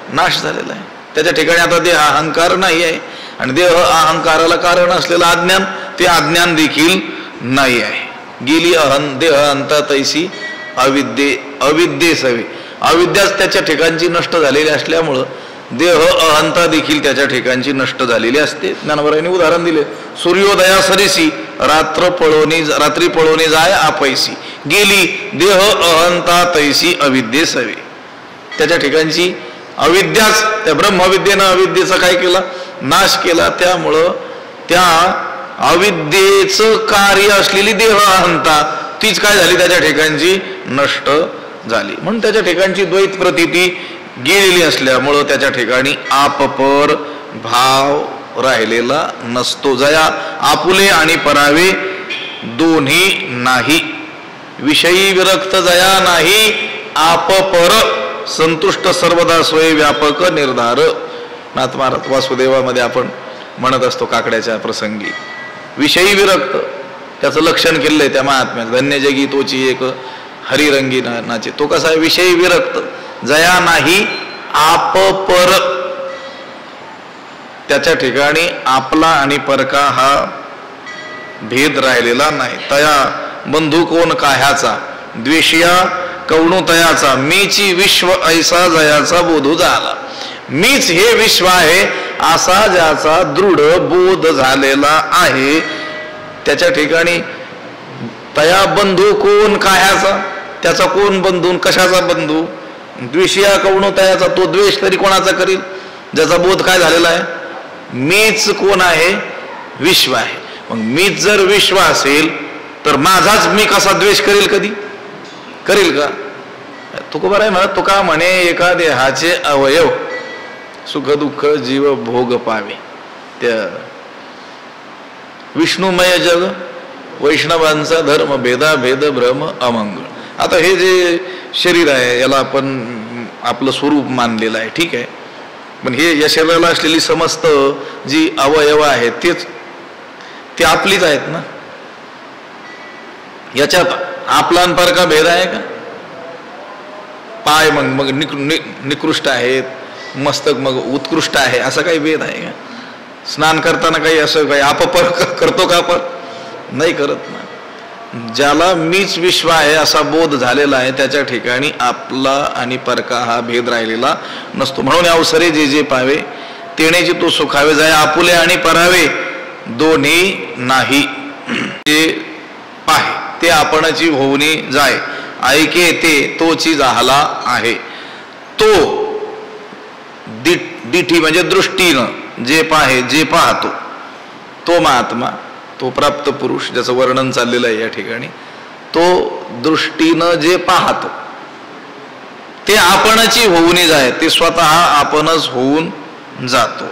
नाश झालेला आहे. त्याच्या ठिकाणी आता देहाहंकार नाही आहे आणि देह अहंकाराला कारण असलेलं अज्ञान, ते अज्ञान देखील नाही आहे. गेली देह अंता तैसी अविद्ये सवे. अविद्याच त्याच्या ठिकाणची नष्ट झालेली असल्यामुळं देह अहंता देखील त्याच्या ठिकाणची नष्ट झालेली असते. ज्ञानवरायांनी उदाहरण दिले, सूर्योदया सरिसी रात्री पळोनी जाय आपैसी. गेली देह अहंता तैसी अविद्ये सवे. त्याच्या ठिकाणची अविद्याच, त्या ब्रह्मविद्येनं अविद्येचा काय केला? नाश केला. त्यामुळं त्या अविद्येचं कार्य असलेली देह अहंता तीच काय झाली? त्याच्या ठिकाणची नष्ट झाली. म्हणून त्याच्या ठिकाणची द्वैत प्रतीती गेलेली असल्यामुळं त्याच्या ठिकाणी आपपर भाव राहिलेला नसतो. जया आपुले आणि परावे दोन्ही नाही. विषयी विरक्त जया नाही, आपपर संतुष्ट सर्वदा स्वय व्यापक निर्धार. नाथ महाराज वासुदेवामध्ये आपण म्हणत असतो काकड्याच्या प्रसंगी, विषयी विरक्त त्याचं लक्षण केलंय त्या महात्म्यात. धन्य जगी तोची एक हरिरंगी नाचे. तो कसा आहे? विषयी विरक्त, जया नाही, आपपर. त्याच्या ठिकाणी आपला आणि परका हा भेद राहिलेला नाही. तया बंधू कोण काह्याचा, द्वेषिया कवणुतयाचा मीची विश्व ऐसा जयाचा बोध झाला. मीच हे विश्व आहे असा ज्याचा दृढ बोध झालेला आहे, त्याच्या ठिकाणी तया बंधू कोण काह्याचा, त्याचा कोण बंधू कशाचा बंधू. द्वेषिया कवणुतयाचा, तो द्वेष तरी कोणाचा करील ज्याचा बोध काय झालेला आहे. मीच कोण आहे, विश्व आहे. मग मीच जर विश्व असेल तर माझाच मी कसा द्वेष करील, कधी करील का. तुकोबा आहे म्हणत, तुका म्हणे एका देहाचे अवयव सुख दुःख जीव भोग पावे. त्या विष्णुमय जग वैष्णवांचा धर्म भेदा भेद भ्रम अमंगळ. आता हे जे शरीर आहे याला आपण आपलं स्वरूप मानलेलं आहे, ठीक आहे. पण हे या शरीराला असलेली समस्त जी अवयव आहेत तेच ते आपलीच आहेत ना. याच्यात आपला अनपर का भेद आहे का. पाय मग निकृष्ट आहेत, मस्तक मग उत्कृष्ट आहे, असा काही भेद आहे का. स्नान करताना काही असं काही अपपर करतो का आपण, नाही करत ना. ज्याला मीच विश्व आहे असा बोध झालेला आहे त्याच्या ठिकाणी आपला आणि परका हा भेद राहिलेला नसतो. म्हणून अवसरे जे जे पावे तेणेची तो सुखावे जाय, आपुले आणि परावे दोन्ही नाही. जे पाहे ते आपणची होऊनी जाय, ऐके ते तोची झाला आहे. तो दिठी म्हणजे दृष्टीनं जे पाहे जे पाहतो तो महात्मा, तो प्राप्त पुरुष ज्याचं वर्णन चाललेलं आहे या ठिकाणी. तो दृष्टीनं जे पाहतो ते आपणची होऊनी जाय, ते स्वतः आपणच होऊन जातो.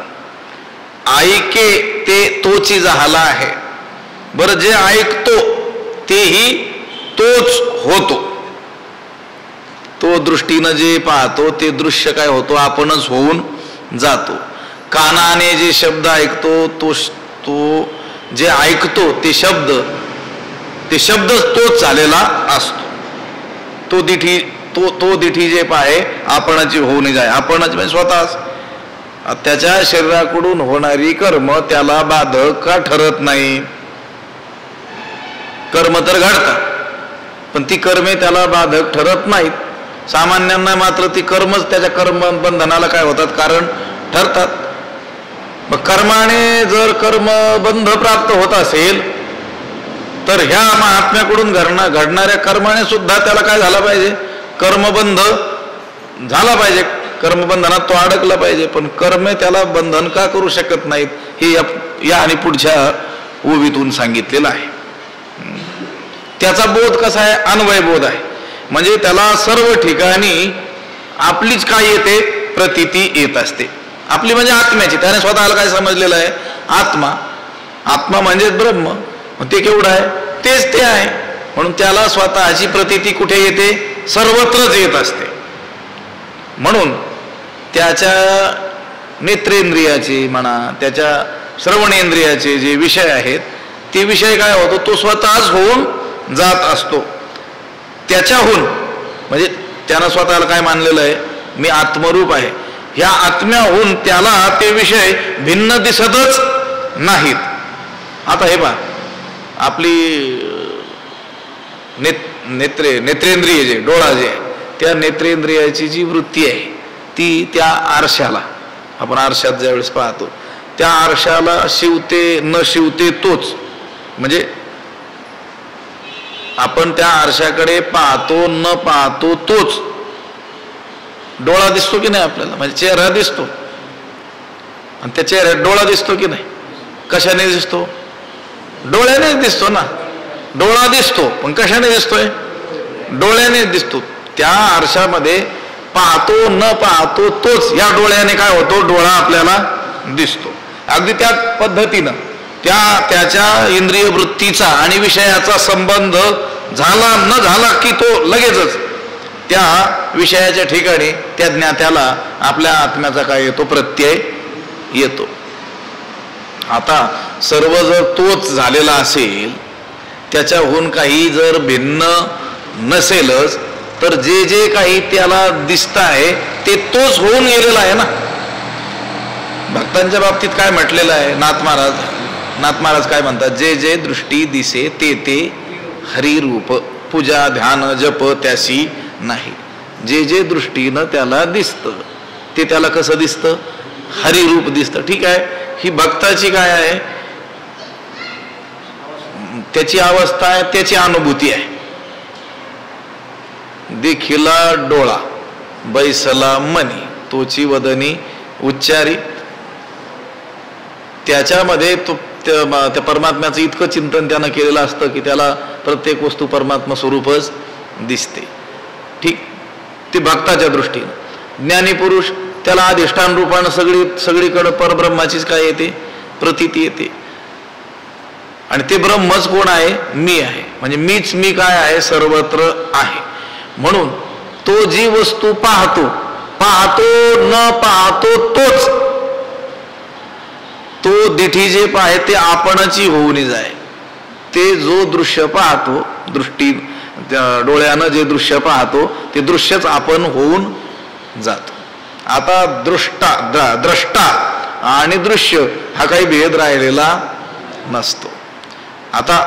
ऐके ते तोची झाला आहे. बरं, जे ऐकतो तेही तोच होतो. तो दृष्टीनं जे पाहतो ते दृश्य काय होतो, आपणच होऊन जातो. कानाने जे शब्द ऐकतो तो जे ऐकतो ते शब्द तोच झालेला असतो. तो दिठी जे पाहे आपणची होऊन जाय, आपणच म्हणजे स्वतःच. त्याच्या शरीराकडून होणारी कर्म त्याला बाधक का ठरत नाही. कर्म तर घडतात पण ती कर्मे त्याला बाधक ठरत नाहीत. सामान्यांना मात्र ती कर्मच त्याच्या कर्म बंधनाला काय होतात, कारण ठरतात. मग कर्माने जर कर्मबंध प्राप्त होत असेल तर ह्या महात्म्याकडून घडणाऱ्या कर्माने सुद्धा त्याला काय झाला पाहिजे, कर्मबंध झाला पाहिजे, कर्मबंधनात तो अडकला पाहिजे. पण कर्मे त्याला बंधन का करू शकत नाहीत हे या आणि पुढच्या ओवीतून सांगितलेलं आहे. त्याचा बोध कसा आहे, अन्वय बोध आहे. म्हणजे त्याला सर्व ठिकाणी आपलीच काय येते, प्रतीती येत असते. आपली म्हणजे आत्म्याची. त्याने स्वतःला काय समजलेलं आहे, आत्मा. आत्मा म्हणजे ब्रह्म. ते केवढं आहे, तेच ते आहे. म्हणून त्याला स्वतःची प्रतीती कुठे येते, सर्वत्रच येत असते. म्हणून त्याच्या नेत्रेंद्रियाचे म्हणा, त्याच्या श्रवणेंद्रियाचे जे विषय आहेत ते विषय काय होतो, तो स्वतःच होऊन जात असतो. त्याच्याहून म्हणजे त्यानं स्वतःला काय मानलेलं आहे, मी आत्मरूप आहे. ह्या आत्म्याहून त्याला ते विषय भिन्न दिसतच नाहीत. आता हे पहा, आपली नेत्रेंद्रिय जे डोळा जे आहे त्या नेत्रेंद्रियाची जी वृत्ती आहे ती त्या आरशाला, आपण आरशात ज्यावेळेस पाहतो त्या आरशाला शिवते न शिवते तोच. म्हणजे आपण त्या आरशाकडे पाहतो न पाहतो तोच. डोळा दिसतो की नाही आपल्याला, म्हणजे चेहरा दिसतो आणि त्या चेहऱ्यात डोळा दिसतो की नाही. कशाने दिसतो, डोळ्याने दिसतो ना. डोळा दिसतो पण कशाने दिसतोय, डोळ्याने दिसतो. त्या आरशामध्ये पाहतो न पाहतो तोच या डोळ्याने काय होतो, डोळा आपल्याला दिसतो. अगदी त्या पद्धतीनं त्याच्या इंद्रिय वृत्तीचा आणि विषयाचा संबंध झाला न झाला की तो लगेचच त्या विषयाच्या ठिकाणी त्या ज्ञात्याला आपल्या आत्म्याचा काय येतो, प्रत्यय येतो. आता सर्व जर तोच झालेला असेल, त्याच्याहून काही जर भिन्न नसेलच, तर जे जे काही त्याला दिसत आहे ते तोच होऊन गेलेला आहे ना. भक्तांच्या बाबतीत काय म्हटलेलं आहे, नाथ महाराज काय म्हणतात, जे जे दृष्टी दिसे ते ते हरिरूप, पूजा ध्यान जप त्यासी नाही. जे जे दृष्टीनं त्याला दिसतं ते त्याला कसं दिसतं? हरिरूप दिसतं. ठीक आहे, ही भक्ताची काय आहे? त्याची अवस्था आहे, त्याची अनुभूती आहे. देखिला डोळा बैसला मनी तोची वदनी उच्चारी. त्याच्यामध्ये तो त्या परमात्म्याचं इतकं चिंतन त्यानं केलेलं असतं की त्याला प्रत्येक वस्तू परमात्मा स्वरूपच दिसते. ठीक, ते भक्ताच्या दृष्टीनं. ज्ञानी पुरुष त्याला अधिष्ठान रूपानं सगळीकडं परब्रह्माचीच काय येते? प्रतीती येते. आणि ते ब्रह्मच कोण आहे? मी आहे. म्हणजे मीच मी काय आहे? सर्वत्र आहे. म्हणून तो जी वस्तू पाहतो न पाहतो तोच, तो दिठी जे पाहे ते आपणची होऊन जाय. ते जो दृश्य पाहतो, दृष्टी डोळ्यानं जे दृश्य पाहतो ते दृश्यच आपण होऊन जातो. आता द्रष्टा आणि दृश्य हा काही भेद राहिलेला नसतो. आता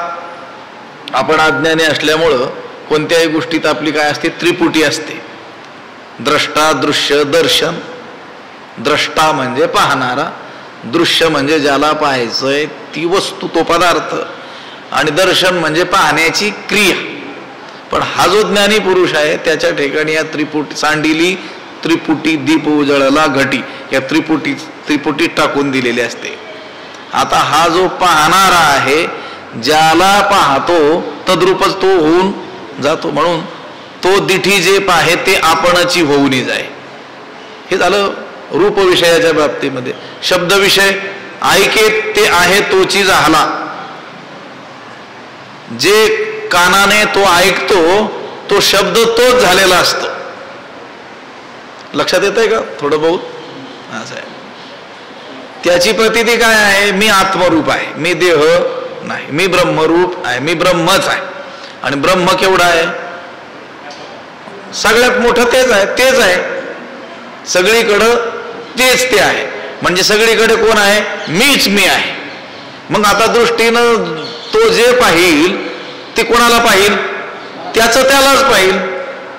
आपण अज्ञानी असल्यामुळं कोणत्याही गोष्टीत आपली काय असते? त्रिपुटी असते. द्रष्टा, दृश्य, दर्शन. द्रष्टा म्हणजे पाहणारा, दृश्य म्हणजे ज्याला पाहायचंय ती वस्तू, तो पदार्थ, आणि दर्शन म्हणजे पाहण्याची क्रिया. पण हा जो ज्ञानी पुरुष आहे त्याच्या ठिकाणी या त्रिपुटी सांडिली त्रिपुटी दीप उजळला घटी, या त्रिपुटी टाकून दिलेली असते. आता हा जो पाहणारा आहे, ज्याला पाहतो तद्रूपच तो होऊन जातो. म्हणून तो दिठी जे पाहे ते आपणची होऊन जाय. हे झालं रूप विषयाच्या बाबतीमध्ये. शब्द विषय ऐके ते आहे तोची झाला. जे कानाने तो ऐकतो तो शब्द तोच झालेला असतो. लक्षात येत आहे का? थोडं बहुत असं आहे. त्याची प्रतीती काय आहे? मी आत्मरूप आहे, मी देह नाही, मी ब्रह्मरूप आहे, मी ब्रह्मच आहे. आणि ब्रह्म केवढा आहे? सगळ्यात मोठं तेच आहे, तेच आहे. सगळीकडं तेच ते आहे. म्हणजे सगळीकडे कोण आहे? मीच मी आहे. मग आता दृष्टीनं तो जे पाहिल ते कोणाला पाहिल? त्याचं त्यालाच पाहिल.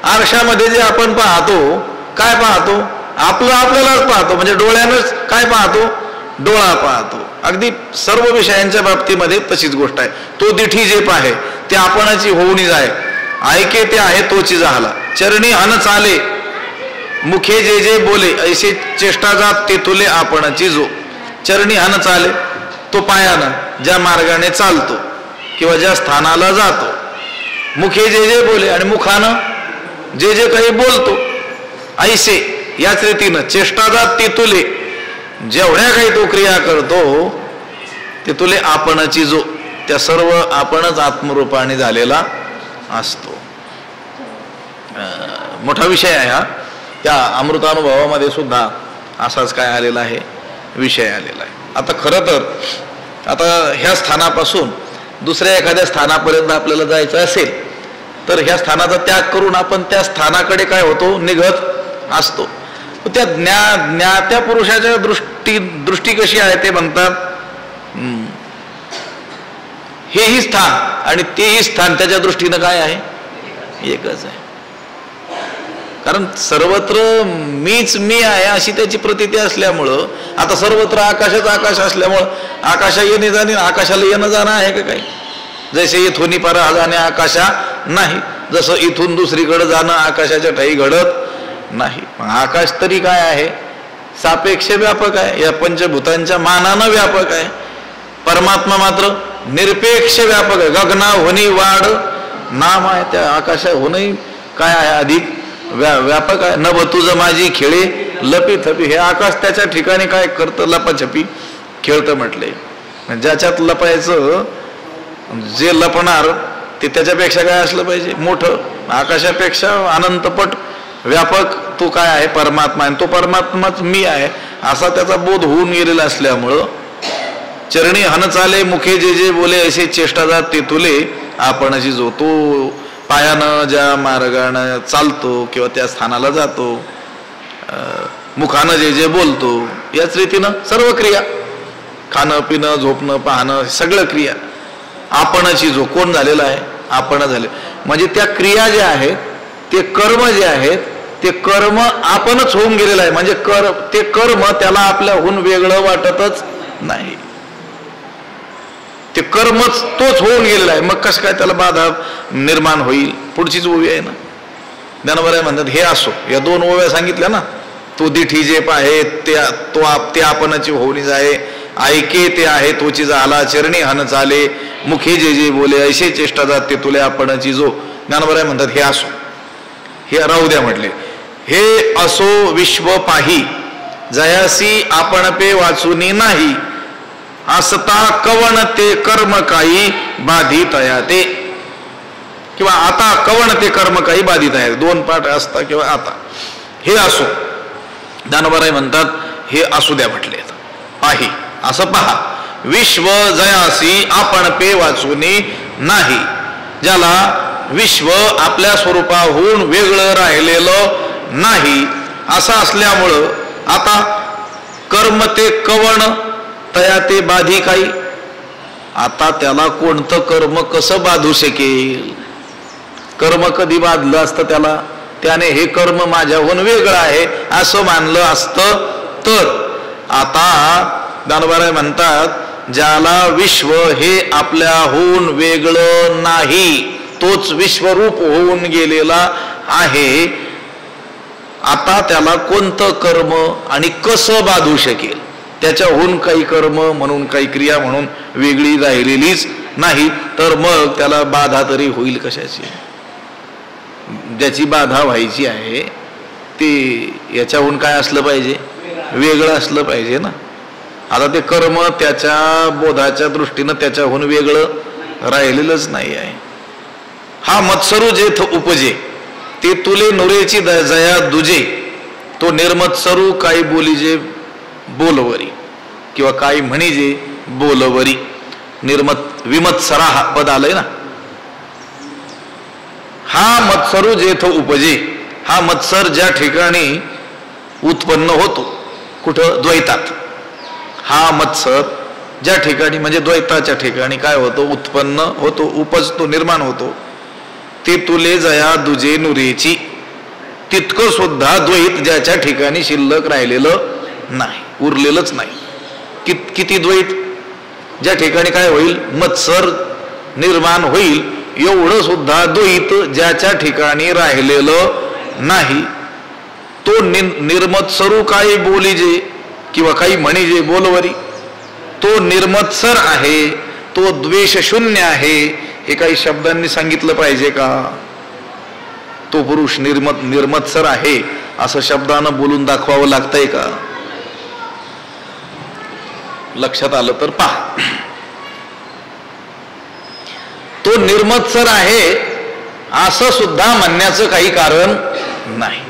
आरशामध्ये जे आपण पाहतो, काय पाहतो? आपल्यालाच पाहतो. म्हणजे डोळ्यानंच काय पाहतो? डोळा पाहतो. अगदी सर्व विषयांच्या बाबतीमध्ये तशीच गोष्ट आहे. तो दिठी जे पाहे ते आपणाची होऊन जाय. ऐके ते आहे तोची झाला. चरणी हन चाले मुखे जे जे बोले ऐसे चेष्टा जात ते तुले आपणाची जो. चरणी हन चाले, तो पायानं ज्या मार्गाने चालतो किंवा ज्या स्थानाला जातो. मुखे जे जे बोले, आणि मुखानं जे जे काही बोलतो. ऐसे याच रीतीनं चेष्टा जात ते तुले, जेवढ्या काही तो क्रिया करतो ते तुले आपणची जो. त्या सर्व आपणच आत्मरूपाने झालेला असतो. मोठा विषय आहे हा. त्या अमृतानुभवामध्ये सुद्धा असाच काय आलेला आहे? विषय आलेला आहे. आता खरं तर आता ह्या स्थानापासून दुसऱ्या एखाद्या स्थानापर्यंत आपल्याला जायचं असेल तर ह्या स्थानाचा त्याग करून आपण त्या स्थानाकडे काय होतो? निघत असतो. त्या ज्ञात्या पुरुषाच्या दृष्टी कशी आहे ते म्हणतात, हेही स्थान आणि तेही स्थान त्याच्या दृष्टीनं काय आहे? एकच आहे. कारण सर्वत्र मीच मी आहे अशी त्याची प्रतीती असल्यामुळं, आता सर्वत्र आकाशच आकाश असल्यामुळं आकाशा येणे जाणे, आकाशाला येणं जाणं आहे का काही? जसे इथून परा जाणे आकाशा नाही, जसं इथून दुसरीकडे जाणं आकाशाच्या ठाई घडत नाही. आकाश तरी काय आहे? सापेक्ष व्यापक आहे. या पंचभूतांच्या मानानं व्यापक आहे. परमात्मा मात्र निरपेक्ष व्यापक आहे. गगना होणी वाढ नाम आहे त्या आकाशा होणही काय आहे? अधिक व्यापक आहे. नभ तुझ माझी खेळे लपी थपी. हे आकाश त्याच्या ठिकाणी काय करतं? लपाछपी खेळतं म्हटले. ज्याच्यात लपायचं, जे लपणार ते त्याच्यापेक्षा काय असलं पाहिजे? मोठं. आकाशापेक्षा अनंतपट व्यापक तो काय आहे? परमात्मा आहे. तो परमात्माच मी आहे असा त्याचा बोध होऊन गेलेला असल्यामुळं चरणी हन चाले मुखे जे जे बोले असे चेष्टा जात ते तुले आपणची जो. तो पायानं ज्या मार्गानं चालतो किंवा त्या स्थानाला जातो, मुखानं जे जे बोलतो, याच रीतीनं सर्व क्रिया, खाणं पिणं झोपणं पाहणं सगळं क्रिया आपणची जो. कोण झालेला आहे? आपण झाले. म्हणजे त्या क्रिया ज्या आहेत ते कर्म जे आहेत ते कर्म आपणच होऊन गेलेलं आहे, म्हणजे ते कर्म त्याला आपल्याहून वेगळं वाटतच नाही, ते कर्मच तोच होऊन गेलेला आहे. मग कसं काय त्याला बाधा निर्माण होईल? पुढचीच ओवी आहे ना, ज्ञानोबा म्हणतात हे असो, या 2 ओव्या सांगितल्या ना, तो दिठी जे आहे ते आपणची होऊनी जाये, ऐके ते आहे तोची झाला, चरणी हन चाले, मुखे जे जे बोले, ऐसे चेष्टा जाते तुले आपणची जो. ज्ञानोबा म्हणतात हे असो, हे राहू द्या म्हटले. हे असो विश्व पाही, जयासी आपण पे वाचुनी नाही, असता कवण ते कर्म काही बाधित ते, किंवा आता कवण ते कर्म काही बाधित आहे, 2 पाठ असता किंवा आता. हे असो, ज्ञानोबा म्हणतात हे असू द्या म्हटले. पाही असं पहा, विश्व जयासी आपण पे वाचुनी नाही, ज्याला विश्व आपल्या स्वरूपाहून वेगळं राहिलेलं नाही असं असल्यामुळं आता कर्म ते कवण तया ते बाधी काही, आता त्याला कोणतं कर्म कसं बाधू शकेल? कर्म कधी बाधलं असतं त्याला? त्याने हे कर्म माझ्याहून वेगळं आहे असं मानलं असतं तर. आता ज्ञानोबा म्हणतात ज्याला विश्व हे आपल्याहून वेगळं नाही, तोच विश्वरूप होऊन गेलेला आहे, आता त्याला कोणतं कर्म आणि कसं बाधू शकेल? त्याच्याहून काही कर्म म्हणून काही क्रिया म्हणून वेगळी राहिलेलीच नाही, तर मग त्याला बाधा तरी होईल कशाची? ज्याची बाधा व्हायची आहे ते याच्याहून काय असलं पाहिजे? वेगळं असलं पाहिजे ना. आता ते कर्म त्याच्या बोधाच्या दृष्टीनं त्याच्याहून वेगळं राहिलेलंच नाही आहे. हा मत्सरू जेथ उपजे ते तुले नुरेची जया दुजे, तो निर्मत्सरू काही बोलीजे बोलवरी, किंवा काही म्हणीजे बोलवरी. विमत्सरा हा पद आलंय ना. हा मत्सरू जेथ उपजे, हा मत्सर ज्या ठिकाणी उत्पन्न होतो, कुठं? द्वैतात. हा मत्सर ज्या ठिकाणी म्हणजे द्वैताच्या ठिकाणी काय होतो? उत्पन्न होतो, उपजतो, निर्माण होतो. ते तुले जया दुजे नुरेची, तितकं सुद्धा द्वैत ज्याच्या ठिकाणी शिल्लक राहिलेलं नाही, उरलेलंच नाही. किती द्वैत? ज्या ठिकाणी काय होईल? मत्सर निर्माण होईल, एवढं सुद्धा द्वैत ज्याच्या ठिकाणी राहिलेलं नाही, तो निर्मत्सरू काही बोलीजे किंवा काही म्हणीजे बोलवरी, तो निर्मत्सर आहे, तो द्वेष शून्य आहे. हे काही शब्दांनी सांगितलं पाहिजे का? तो पुरुष निर्मत्सर आहे असं शब्दानं बोलून दाखवावं लागतंय का? लक्षात आलं तर पहा. तो निर्मत्सर आहे असं सुद्धा म्हणण्याचं काही कारण नाही,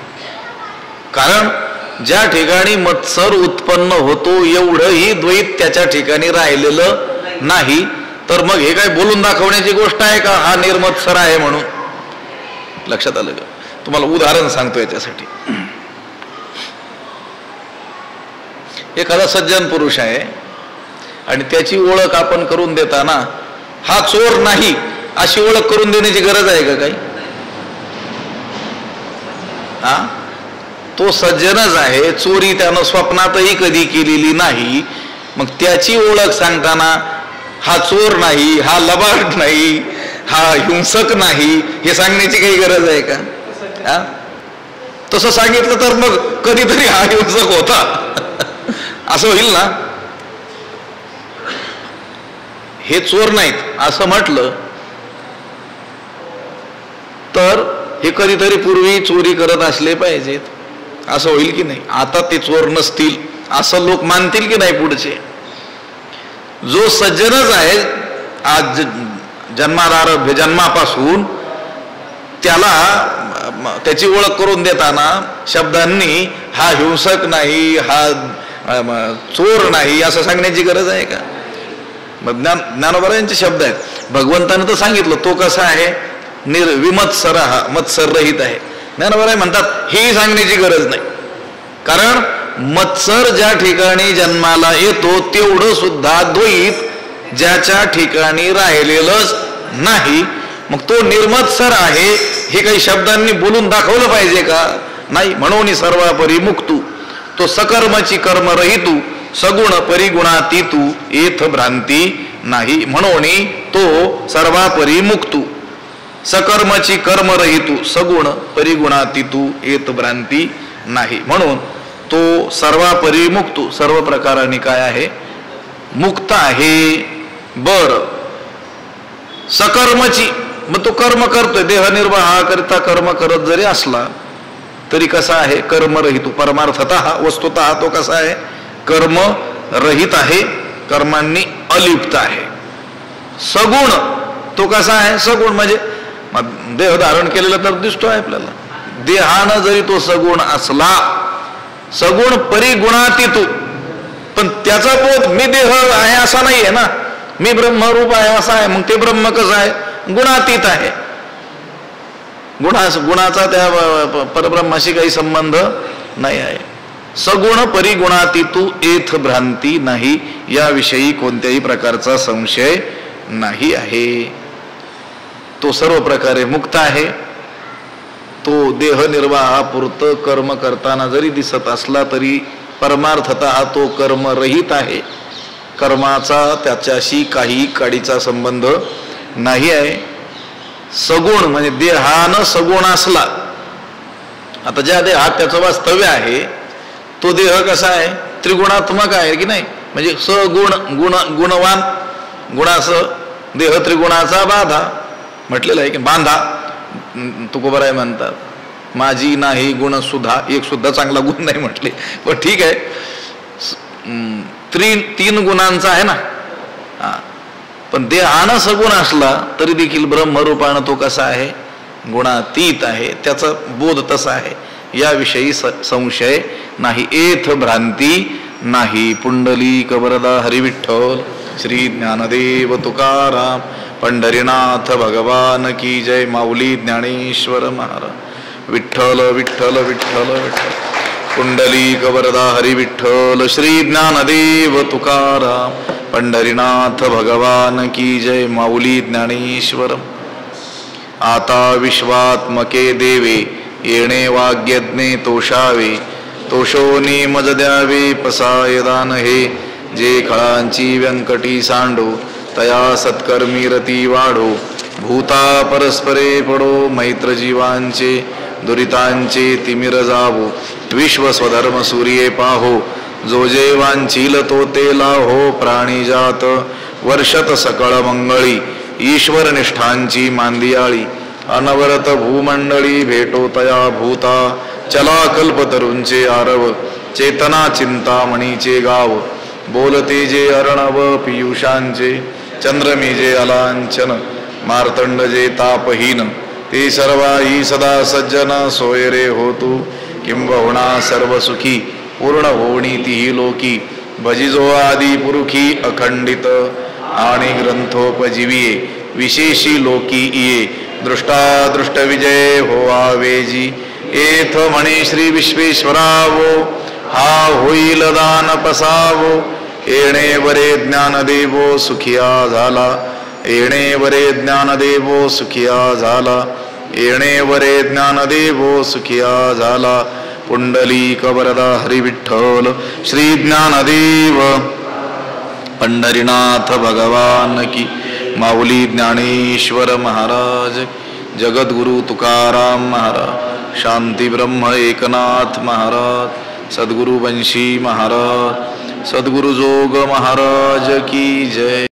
कारण ज्या ठिकाणी मत्सर उत्पन्न होतो एवढंही द्वैत त्याच्या ठिकाणी राहिलेलं नाही, तर मग हे काय बोलून दाखवण्याची गोष्ट आहे का हा निर्मत्सर आहे म्हणून? लक्षात आलं का? तुम्हाला उदाहरण सांगतो याच्यासाठी. एखादा सज्जन पुरुष आहे आणि त्याची ओळख आपण करून देताना हा चोर नाही अशी ओळख करून देण्याची गरज आहे का काही? हा, तो सज्जनच आहे, चोरी त्यानं स्वप्नातही कधी केलेली नाही, मग त्याची ओळख सांगताना हा चोर नाही, हा लबाड नाही, हा हिंसक नाही हे सांगण्याची काही गरज आहे का? तसं सांगितलं तर मग कधीतरी हा हिंसक होता असं होईल ना. हे चोर नाहीत असं म्हटलं तर हे कधीतरी पूर्वी चोरी करत असले पाहिजेत असं होईल की नाही? आता ते चोर नसतील असं लोक मानतील की नाही पुढचे? जो सज्जनच आहे आज जन्मापासून, त्याला त्याची ओळख करून देताना शब्दांनी हा हिंसक नाही, हा चोर नाही असं सांगण्याची गरज आहे का? मग ज्ञानोबा यांचे शब्द आहेत. भगवंतानं तर सांगितलं तो कसा आहे? विमत्सर, हा मत्सर रहित आहे. ज्ञानोबा म्हणतात ही सांगण्याची गरज नाही, कारण मत्सर ज्या ठिकाणी जन्माला येतो तेवढं सुद्धा द्वैत ज्याच्या ठिकाणी राहिलेलंच नाही, मग तो निर्मत्सर आहे हे काही शब्दांनी बोलून दाखवलं पाहिजे का? नाही. म्हणून सर्वापरी मुक्तू तो सकर्मची कर्म रहितू सगुण परिगुणातीतू येथ भ्रांती नाही. म्हणून तो सर्वापरी मुक्तू सकर्मची कर्म रहितू सगुण परिगुणातीतू येथ भ्रांती नाही. म्हणून तो सर्वापरी मुक्तू सर्व प्रकाराने काय आहे? मुक्त आहे. बर सकर्मची मग तो कर्म करतोय देहनिर्वाहाकरिता कर्म करत जरी असला तरी कसा आहे? कर्मरहित. परमार्थतः वस्तुतः तो कसा आहे? कर्म रहित आहे, कर्मांनी अलिप्त आहे. सगुण तो कसा आहे? सगुण म्हणजे देह धारण केलेला तर दिसतोय आपल्याला. देहानं जरी तो सगुण असला, सगुण परिगुणातीतू, पण त्याचा बोध मी देह आहे असा नाही आहे ना, मी ब्रह्मरूप आहे असा आहे. मग ते ब्रह्म कसं आहे? गुणातीत आहे. गुणाचा त्या परब्रह्माशी काही संबंध नाही आहे. सगुण परिगुणातीतू येथ भ्रांती नाही, याविषयी कोणत्याही प्रकारचा संशय नाही आहे. तो सर्व प्रकारे मुक्त आहे. तो देहनिर्वाहापुरतं कर्म करताना जरी दिसत असला तरी परमार्थतः तो कर्मरहित आहे. कर्माचा त्याच्याशी काही काडीचा संबंध नाही आहे. सगुण म्हणजे देहानं सगुण असला, आता ज्या देहात त्याचं वास्तव्य आहे तो देह कसा आहे? त्रिगुणात्मक आहे की नाही? म्हणजे सगुण गुणवान गुणासह देह त्रिगुणाचा बाधा म्हटलेलं आहे की बांधा तुकोबराय म्हणतात. माझी नाही गुण सुद्धा, एक सुद्धा चांगला गुण नाही म्हटले, पण ठीक आहे. तीन गुणांचा आहे ना. पण देहानं सगुण असला तरी देखील ब्रह्मरूपानं तो कसा आहे? गुणातीत आहे. त्याचा बोध तसा आहे. याविषयी संशय नाही. येथ भ्रांती नाही. पुंडलिक वरदा हरिविठ्ठल श्री ज्ञानदेव तुकाराम पंढरीनाथ भगवान की जय. माऊली ज्ञानेश्वर महाराज. विठ्ठल विठ्ठल विठ्ठल विठ्ठल. पुंडलिक वरदा हरिविठ्ठल श्री ज्ञानदेव तुकाराम पंढरीनाथ भगवान की जय. माऊली ज्ञानेश्वर. आता विश्वात्मके देवे येणे वाग्यज्ञे तोषावे, तोषोनी मज द्यावे पसायदान हे. जे खळांची व्यंकटी सांडो तया सत्कर्मी रती वाढो. भूता परस्परे पडो मैत्र जीवांचे, दुरितांचे तिमिर जावो. विश्व स्वधर्म सूर्ये पाहो, जो जे वांछील तो ते लाहो. प्राणी जात वर्षत सकळ मंगळी, ईश्वर निष्ठांची मांदियाळी. अनवरत भूमंडळी भेटो तया भूता. चला कल्पतरूंचे आरव, चेतना चिंतामणीचे गाव. बोलते जे अर्णव पियुषांचे, चंद्रमी जे अलांछन. मार्तंड जे तापहीन, ते सर्वाही सदा सज्जन. सोय रे होतू किंबहुना सर्व सुखी, पूर्ण होणी तिही लोकी. भजिजो आदी पुरुखी अखंडित, आणि ग्रंथोपजीविये विशेषी लोकी इये. दृष्टादृष्ट विजय हो आवेजी. एथ म्हणे श्री विश्वेश्वरावो, हा होईल दान पसावो. येणे वरे ज्ञानदेवो सुखिया झाला, येणे वरे ज्ञानदेवो सुखिया झाला. येणे वरे ज्ञानदेवो सुखिया झाला. पुंडलिक वरदा हरिविठ्ठल श्री ज्ञानदेव पंढरीनाथ भगवान की. माऊली ज्ञानेश्वर महाराज. जगद्गुरु तुकाराम महाराज. शांती ब्रह्म एकनाथ महाराज. सद्गुरु वंशी महाराज. सद्गुरु जोग महाराज की जय.